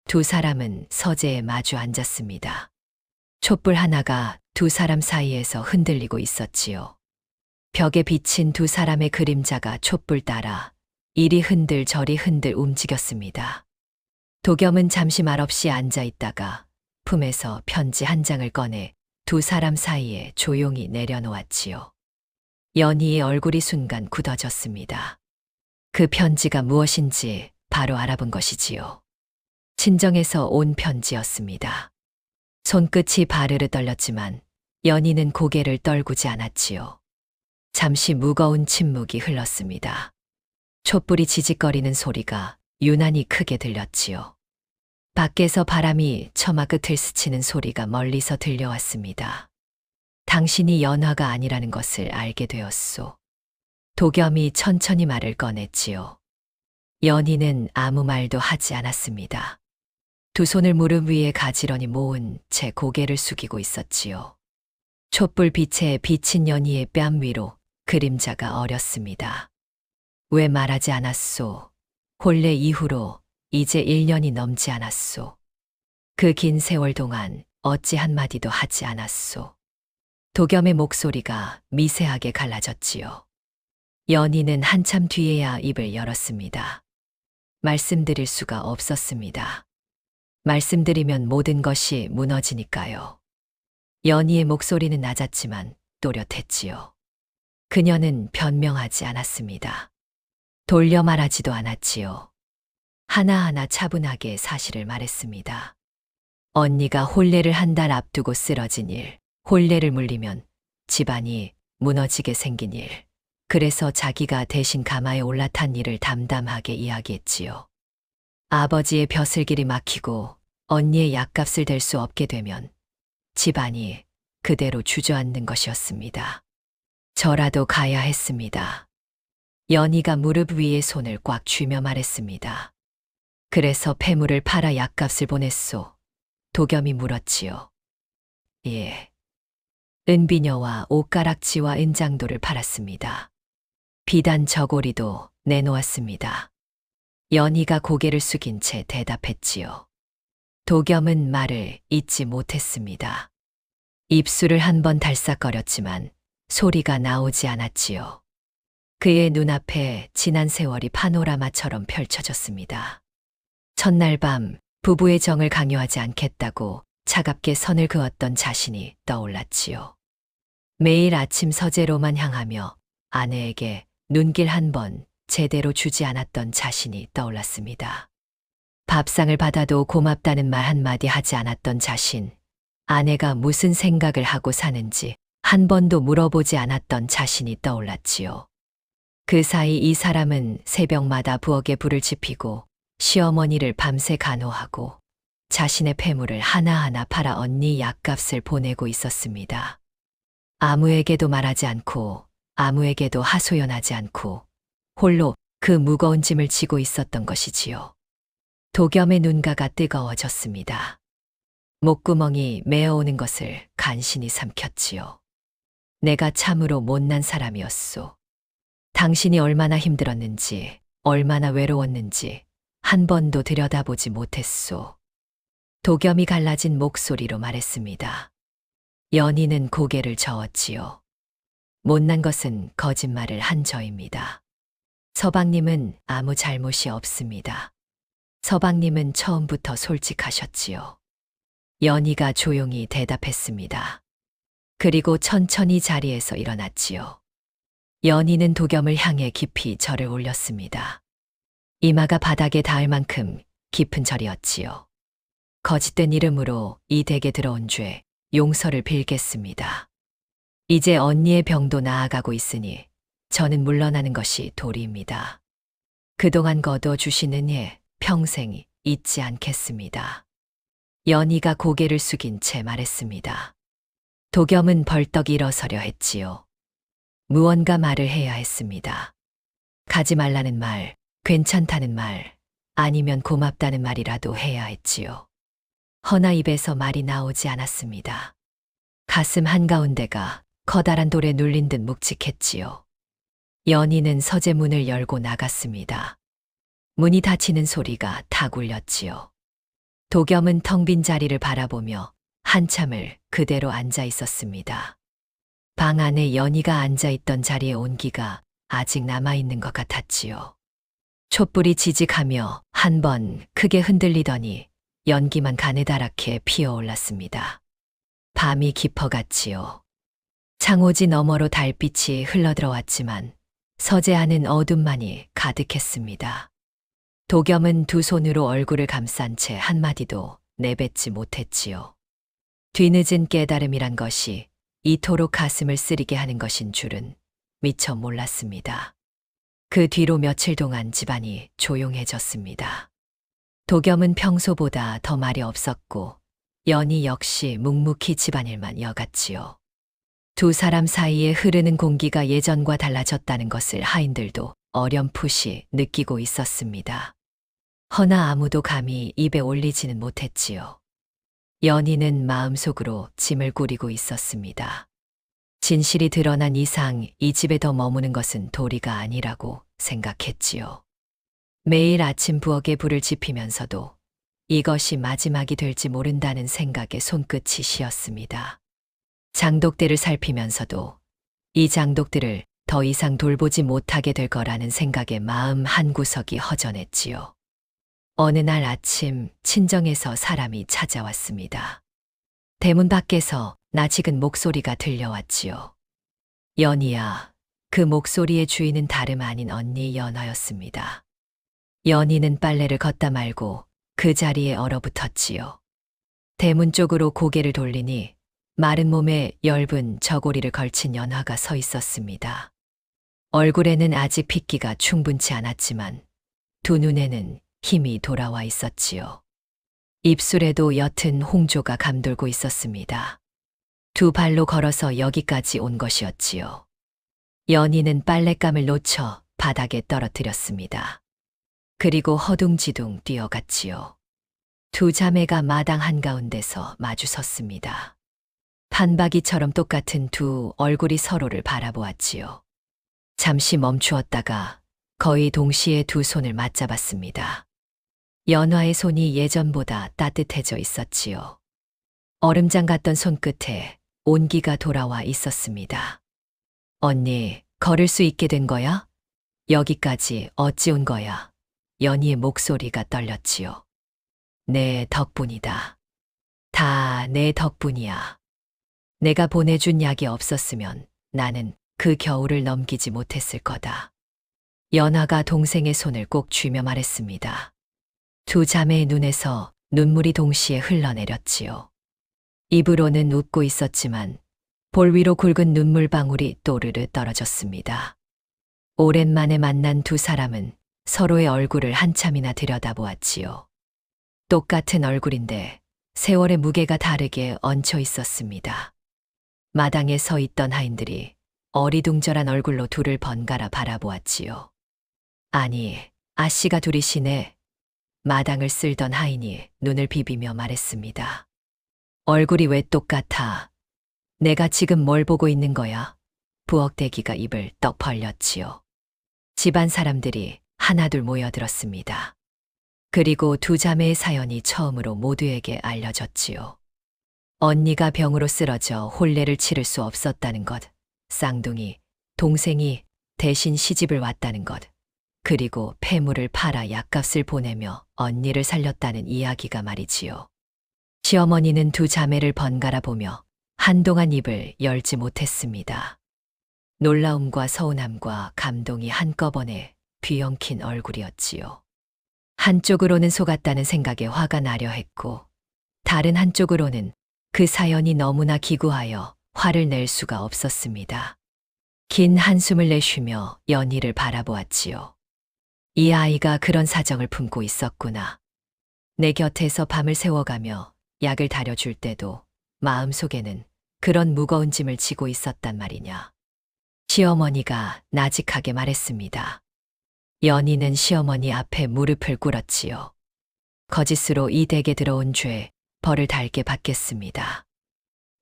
두 사람은 서재에 마주 앉았습니다. 촛불 하나가 두 사람 사이에서 흔들리고 있었지요. 벽에 비친 두 사람의 그림자가 촛불 따라 이리 흔들 저리 흔들 움직였습니다. 도겸은 잠시 말없이 앉아 있다가 품에서 편지 한 장을 꺼내 두 사람 사이에 조용히 내려놓았지요. 연희의 얼굴이 순간 굳어졌습니다. 그 편지가 무엇인지 바로 알아본 것이지요. 친정에서 온 편지였습니다. 손끝이 바르르 떨렸지만 연희는 고개를 떨구지 않았지요. 잠시 무거운 침묵이 흘렀습니다. 촛불이 지직거리는 소리가 유난히 크게 들렸지요. 밖에서 바람이 처마 끝을 스치는 소리가 멀리서 들려왔습니다. 당신이 연화가 아니라는 것을 알게 되었소. 도겸이 천천히 말을 꺼냈지요. 연희는 아무 말도 하지 않았습니다. 두 손을 무릎 위에 가지런히 모은 채 고개를 숙이고 있었지요. 촛불 빛에 비친 연희의 뺨 위로 그림자가 어렸습니다. 왜 말하지 않았소? 혼례 이후로 이제 1년이 넘지 않았소. 그 긴 세월 동안 어찌 한마디도 하지 않았소. 도겸의 목소리가 미세하게 갈라졌지요. 연희는 한참 뒤에야 입을 열었습니다. 말씀드릴 수가 없었습니다. 말씀드리면 모든 것이 무너지니까요. 연희의 목소리는 낮았지만 또렷했지요. 그녀는 변명하지 않았습니다. 돌려 말하지도 않았지요. 하나하나 차분하게 사실을 말했습니다. 언니가 혼례를 한 달 앞두고 쓰러진 일, 혼례를 물리면 집안이 무너지게 생긴 일, 그래서 자기가 대신 가마에 올라탄 일을 담담하게 이야기했지요. 아버지의 벼슬길이 막히고 언니의 약값을 댈 수 없게 되면 집안이 그대로 주저앉는 것이었습니다. 저라도 가야 했습니다. 연희가 무릎 위에 손을 꽉 쥐며 말했습니다. 그래서 폐물을 팔아 약값을 보냈소. 도겸이 물었지요. 예. 은비녀와 옷가락지와 은장도를 팔았습니다. 비단 저고리도 내놓았습니다. 연희가 고개를 숙인 채 대답했지요. 도겸은 말을 잇지 못했습니다. 입술을 한 번 달싹거렸지만 소리가 나오지 않았지요. 그의 눈앞에 지난 세월이 파노라마처럼 펼쳐졌습니다. 첫날 밤 부부의 정을 강요하지 않겠다고 차갑게 선을 그었던 자신이 떠올랐지요. 매일 아침 서재로만 향하며 아내에게 눈길 한 번 제대로 주지 않았던 자신이 떠올랐습니다. 밥상을 받아도 고맙다는 말 한마디 하지 않았던 자신, 아내가 무슨 생각을 하고 사는지 한 번도 물어보지 않았던 자신이 떠올랐지요. 그 사이 이 사람은 새벽마다 부엌에 불을 지피고 시어머니를 밤새 간호하고 자신의 폐물을 하나하나 팔아 언니 약값을 보내고 있었습니다. 아무에게도 말하지 않고 아무에게도 하소연하지 않고 홀로 그 무거운 짐을 지고 있었던 것이지요. 도겸의 눈가가 뜨거워졌습니다. 목구멍이 메어오는 것을 간신히 삼켰지요. 내가 참으로 못난 사람이었소. 당신이 얼마나 힘들었는지, 얼마나 외로웠는지 한 번도 들여다보지 못했소. 도겸이 갈라진 목소리로 말했습니다. 연희는 고개를 저었지요. 못난 것은 거짓말을 한 저입니다. 서방님은 아무 잘못이 없습니다. 서방님은 처음부터 솔직하셨지요. 연희가 조용히 대답했습니다. 그리고 천천히 자리에서 일어났지요. 연희는 도겸을 향해 깊이 절을 올렸습니다. 이마가 바닥에 닿을 만큼 깊은 절이었지요. 거짓된 이름으로 이 댁에 들어온 죄 용서를 빌겠습니다. 이제 언니의 병도 나아가고 있으니 저는 물러나는 것이 도리입니다. 그동안 거둬주신 은혜 평생 잊지 않겠습니다. 연희가 고개를 숙인 채 말했습니다. 도겸은 벌떡 일어서려 했지요. 무언가 말을 해야 했습니다. 가지 말라는 말, 괜찮다는 말, 아니면 고맙다는 말이라도 해야 했지요. 허나 입에서 말이 나오지 않았습니다. 가슴 한가운데가 커다란 돌에 눌린 듯 묵직했지요. 연희는 서재문을 열고 나갔습니다. 문이 닫히는 소리가 탁 울렸지요. 도겸은 텅 빈 자리를 바라보며 한참을 그대로 앉아 있었습니다. 방 안에 연희가 앉아있던 자리의 온기가 아직 남아있는 것 같았지요. 촛불이 지직하며 한 번 크게 흔들리더니 연기만 가느다랗게 피어올랐습니다. 밤이 깊어갔지요. 창호지 너머로 달빛이 흘러들어왔지만 서재 안은 어둠만이 가득했습니다. 도겸은 두 손으로 얼굴을 감싼 채 한마디도 내뱉지 못했지요. 뒤늦은 깨달음이란 것이 이토록 가슴을 쓰리게 하는 것인 줄은 미처 몰랐습니다. 그 뒤로 며칠 동안 집안이 조용해졌습니다. 도겸은 평소보다 더 말이 없었고 연희 역시 묵묵히 집안일만 이어갔지요. 두 사람 사이에 흐르는 공기가 예전과 달라졌다는 것을 하인들도 어렴풋이 느끼고 있었습니다. 허나 아무도 감히 입에 올리지는 못했지요. 연희는 마음속으로 짐을 꾸리고 있었습니다. 진실이 드러난 이상 이 집에 더 머무는 것은 도리가 아니라고 생각했지요. 매일 아침 부엌에 불을 지피면서도 이것이 마지막이 될지 모른다는 생각에 손끝이 시었습니다. 장독대를 살피면서도 이 장독들을 더 이상 돌보지 못하게 될 거라는 생각에 마음 한구석이 허전했지요. 어느 날 아침 친정에서 사람이 찾아왔습니다. 대문 밖에서 낯익은 목소리가 들려왔지요. 연희야, 그 목소리의 주인은 다름 아닌 언니 연화였습니다. 연희는 빨래를 걷다 말고 그 자리에 얼어붙었지요. 대문 쪽으로 고개를 돌리니 마른 몸에 엷은 저고리를 걸친 연화가 서 있었습니다. 얼굴에는 아직 핏기가 충분치 않았지만 두 눈에는 힘이 돌아와 있었지요. 입술에도 옅은 홍조가 감돌고 있었습니다. 두 발로 걸어서 여기까지 온 것이었지요. 연희는 빨랫감을 놓쳐 바닥에 떨어뜨렸습니다. 그리고 허둥지둥 뛰어갔지요. 두 자매가 마당 한가운데서 마주 섰습니다. 판박이처럼 똑같은 두 얼굴이 서로를 바라보았지요. 잠시 멈추었다가 거의 동시에 두 손을 맞잡았습니다. 연화의 손이 예전보다 따뜻해져 있었지요. 얼음장 같던 손끝에 온기가 돌아와 있었습니다. 언니, 걸을 수 있게 된 거야? 여기까지 어찌 온 거야? 연희의 목소리가 떨렸지요. 내 덕분이다. 다 내 덕분이야. 내가 보내준 약이 없었으면 나는 그 겨울을 넘기지 못했을 거다. 연화가 동생의 손을 꼭 쥐며 말했습니다. 두 자매의 눈에서 눈물이 동시에 흘러내렸지요. 입으로는 웃고 있었지만 볼 위로 굵은 눈물방울이 또르르 떨어졌습니다. 오랜만에 만난 두 사람은 서로의 얼굴을 한참이나 들여다보았지요. 똑같은 얼굴인데 세월의 무게가 다르게 얹혀 있었습니다. 마당에 서 있던 하인들이 어리둥절한 얼굴로 둘을 번갈아 바라보았지요. 아니, 아씨가 둘이시네. 마당을 쓸던 하인이 눈을 비비며 말했습니다. 얼굴이 왜 똑같아? 내가 지금 뭘 보고 있는 거야? 부엌대기가 입을 떡 벌렸지요. 집안 사람들이 하나둘 모여들었습니다. 그리고 두 자매의 사연이 처음으로 모두에게 알려졌지요. 언니가 병으로 쓰러져 혼례를 치를 수 없었다는 것, 쌍둥이, 동생이 대신 시집을 왔다는 것, 그리고 폐물을 팔아 약값을 보내며 언니를 살렸다는 이야기가 말이지요. 시어머니는 두 자매를 번갈아 보며 한동안 입을 열지 못했습니다. 놀라움과 서운함과 감동이 한꺼번에 뒤엉킨 얼굴이었지요. 한쪽으로는 속았다는 생각에 화가 나려 했고, 다른 한쪽으로는 그 사연이 너무나 기구하여 화를 낼 수가 없었습니다. 긴 한숨을 내쉬며 연희를 바라보았지요. 이 아이가 그런 사정을 품고 있었구나. 내 곁에서 밤을 새워가며 약을 다려줄 때도 마음속에는 그런 무거운 짐을 지고 있었단 말이냐. 시어머니가 나직하게 말했습니다. 연희는 시어머니 앞에 무릎을 꿇었지요. 거짓으로 이 댁에 들어온 죄, 벌을 달게 받겠습니다.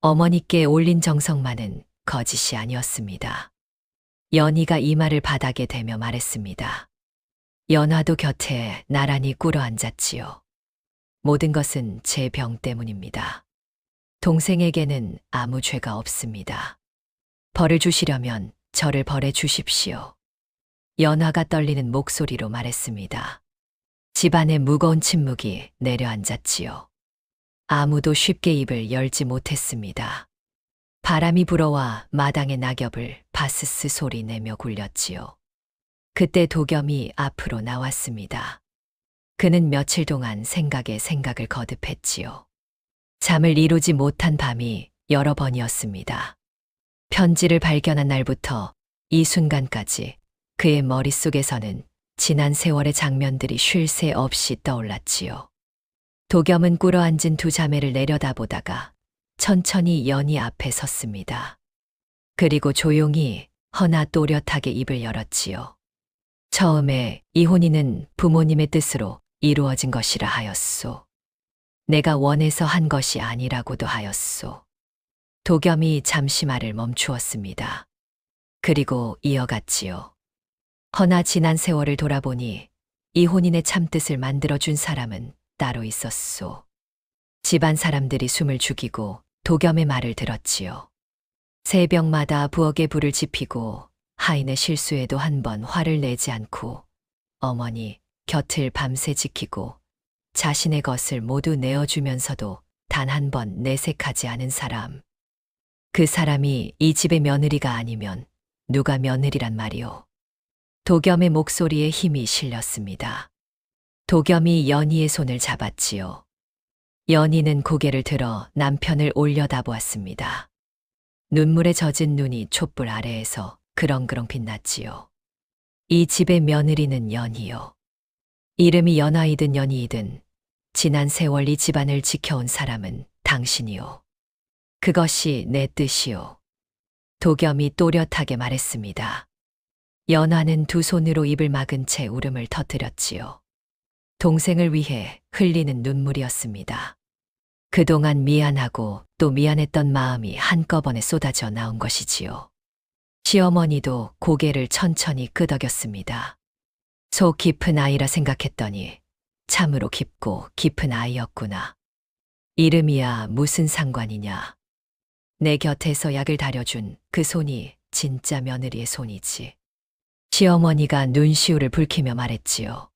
어머니께 올린 정성만은 거짓이 아니었습니다. 연희가 이 말을 바닥에 대며 말했습니다. 연화도 곁에 나란히 꿇어 앉았지요. 모든 것은 제 병 때문입니다. 동생에게는 아무 죄가 없습니다. 벌을 주시려면 저를 벌해 주십시오. 연화가 떨리는 목소리로 말했습니다. 집안의 무거운 침묵이 내려앉았지요. 아무도 쉽게 입을 열지 못했습니다. 바람이 불어와 마당의 낙엽을 바스스 소리 내며 굴렸지요. 그때 도겸이 앞으로 나왔습니다. 그는 며칠 동안 생각에 생각을 거듭했지요. 잠을 이루지 못한 밤이 여러 번이었습니다. 편지를 발견한 날부터 이 순간까지 그의 머릿속에서는 지난 세월의 장면들이 쉴 새 없이 떠올랐지요. 도겸은 꿇어앉은 두 자매를 내려다보다가 천천히 연희 앞에 섰습니다. 그리고 조용히 허나 또렷하게 입을 열었지요. 처음에 이 혼인은 부모님의 뜻으로 이루어진 것이라 하였소. 내가 원해서 한 것이 아니라고도 하였소. 도겸이 잠시 말을 멈추었습니다. 그리고 이어갔지요. 허나 지난 세월을 돌아보니 이 혼인의 참뜻을 만들어준 사람은 따로 있었소. 집안 사람들이 숨을 죽이고 도겸의 말을 들었지요. 새벽마다 부엌에 불을 지피고 하인의 실수에도 한 번 화를 내지 않고 어머니 곁을 밤새 지키고 자신의 것을 모두 내어주면서도 단 한 번 내색하지 않은 사람. 그 사람이 이 집의 며느리가 아니면 누가 며느리란 말이오. 도겸의 목소리에 힘이 실렸습니다. 도겸이 연희의 손을 잡았지요. 연희는 고개를 들어 남편을 올려다보았습니다. 눈물에 젖은 눈이 촛불 아래에서 그렁그렁 빛났지요. 이 집의 며느리는 연희요. 이름이 연화이든 연희이든 지난 세월 이 집안을 지켜온 사람은 당신이요. 그것이 내 뜻이요. 도겸이 또렷하게 말했습니다. 연화는 두 손으로 입을 막은 채 울음을 터뜨렸지요. 동생을 위해 흘리는 눈물이었습니다. 그동안 미안하고 또 미안했던 마음이 한꺼번에 쏟아져 나온 것이지요. 시어머니도 고개를 천천히 끄덕였습니다. 속 깊은 아이라 생각했더니 참으로 깊고 깊은 아이였구나. 이름이야 무슨 상관이냐. 내 곁에서 약을 다려준 그 손이 진짜 며느리의 손이지. 시어머니가 눈시울을 붉히며 말했지요.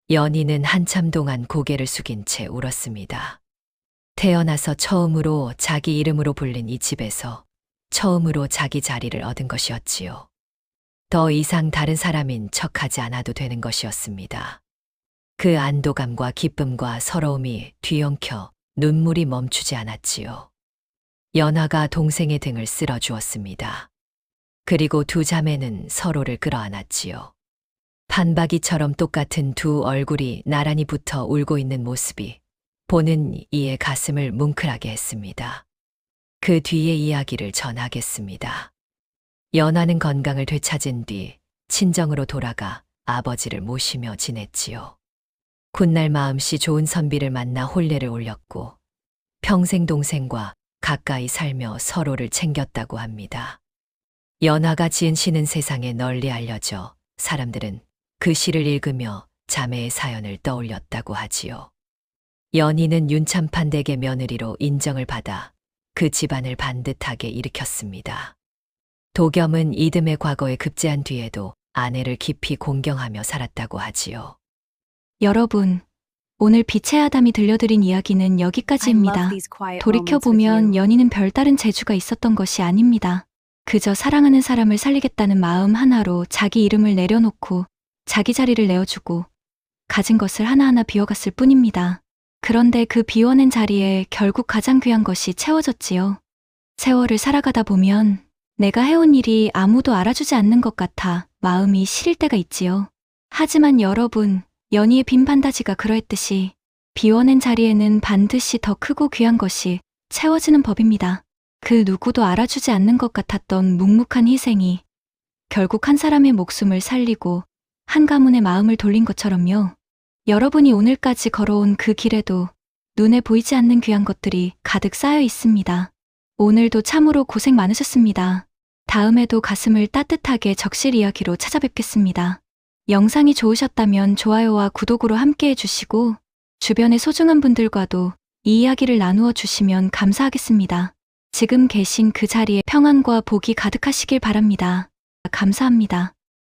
연희는 한참 동안 고개를 숙인 채 울었습니다. 태어나서 처음으로 자기 이름으로 불린 이 집에서 처음으로 자기 자리를 얻은 것이었지요. 더 이상 다른 사람인 척하지 않아도 되는 것이었습니다. 그 안도감과 기쁨과 서러움이 뒤엉켜 눈물이 멈추지 않았지요. 연화가 동생의 등을 쓸어주었습니다. 그리고 두 자매는 서로를 끌어안았지요. 판박이처럼 똑같은 두 얼굴이 나란히 붙어 울고 있는 모습이 보는 이의 가슴을 뭉클하게 했습니다. 그 뒤의 이야기를 전하겠습니다. 연화는 건강을 되찾은 뒤 친정으로 돌아가 아버지를 모시며 지냈지요. 훗날 마음씨 좋은 선비를 만나 혼례를 올렸고 평생 동생과 가까이 살며 서로를 챙겼다고 합니다. 연화가 지은 시는 세상에 널리 알려져 사람들은 그 시를 읽으며 자매의 사연을 떠올렸다고 하지요. 연희는 윤참판 댁의 며느리로 인정을 받아 그 집안을 반듯하게 일으켰습니다. 도겸은 이듬해 과거에 급제한 뒤에도 아내를 깊이 공경하며 살았다고 하지요. 여러분, 오늘 빛의 아담이 들려드린 이야기는 여기까지입니다. 돌이켜보면 연희는 별다른 재주가 있었던 것이 아닙니다. 그저 사랑하는 사람을 살리겠다는 마음 하나로 자기 이름을 내려놓고 자기 자리를 내어주고 가진 것을 하나하나 비워갔을 뿐입니다. 그런데 그 비워낸 자리에 결국 가장 귀한 것이 채워졌지요. 세월을 살아가다 보면 내가 해온 일이 아무도 알아주지 않는 것 같아 마음이 시릴 때가 있지요. 하지만 여러분, 연희의 빈 반다지가 그러했듯이 비워낸 자리에는 반드시 더 크고 귀한 것이 채워지는 법입니다. 그 누구도 알아주지 않는 것 같았던 묵묵한 희생이 결국 한 사람의 목숨을 살리고 한 가문의 마음을 돌린 것처럼요. 여러분이 오늘까지 걸어온 그 길에도 눈에 보이지 않는 귀한 것들이 가득 쌓여 있습니다. 오늘도 참으로 고생 많으셨습니다. 다음에도 가슴을 따뜻하게 적실 이야기로 찾아뵙겠습니다. 영상이 좋으셨다면 좋아요와 구독으로 함께 해주시고 주변의 소중한 분들과도 이 이야기를 나누어 주시면 감사하겠습니다. 지금 계신 그 자리에 평안과 복이 가득하시길 바랍니다. 감사합니다.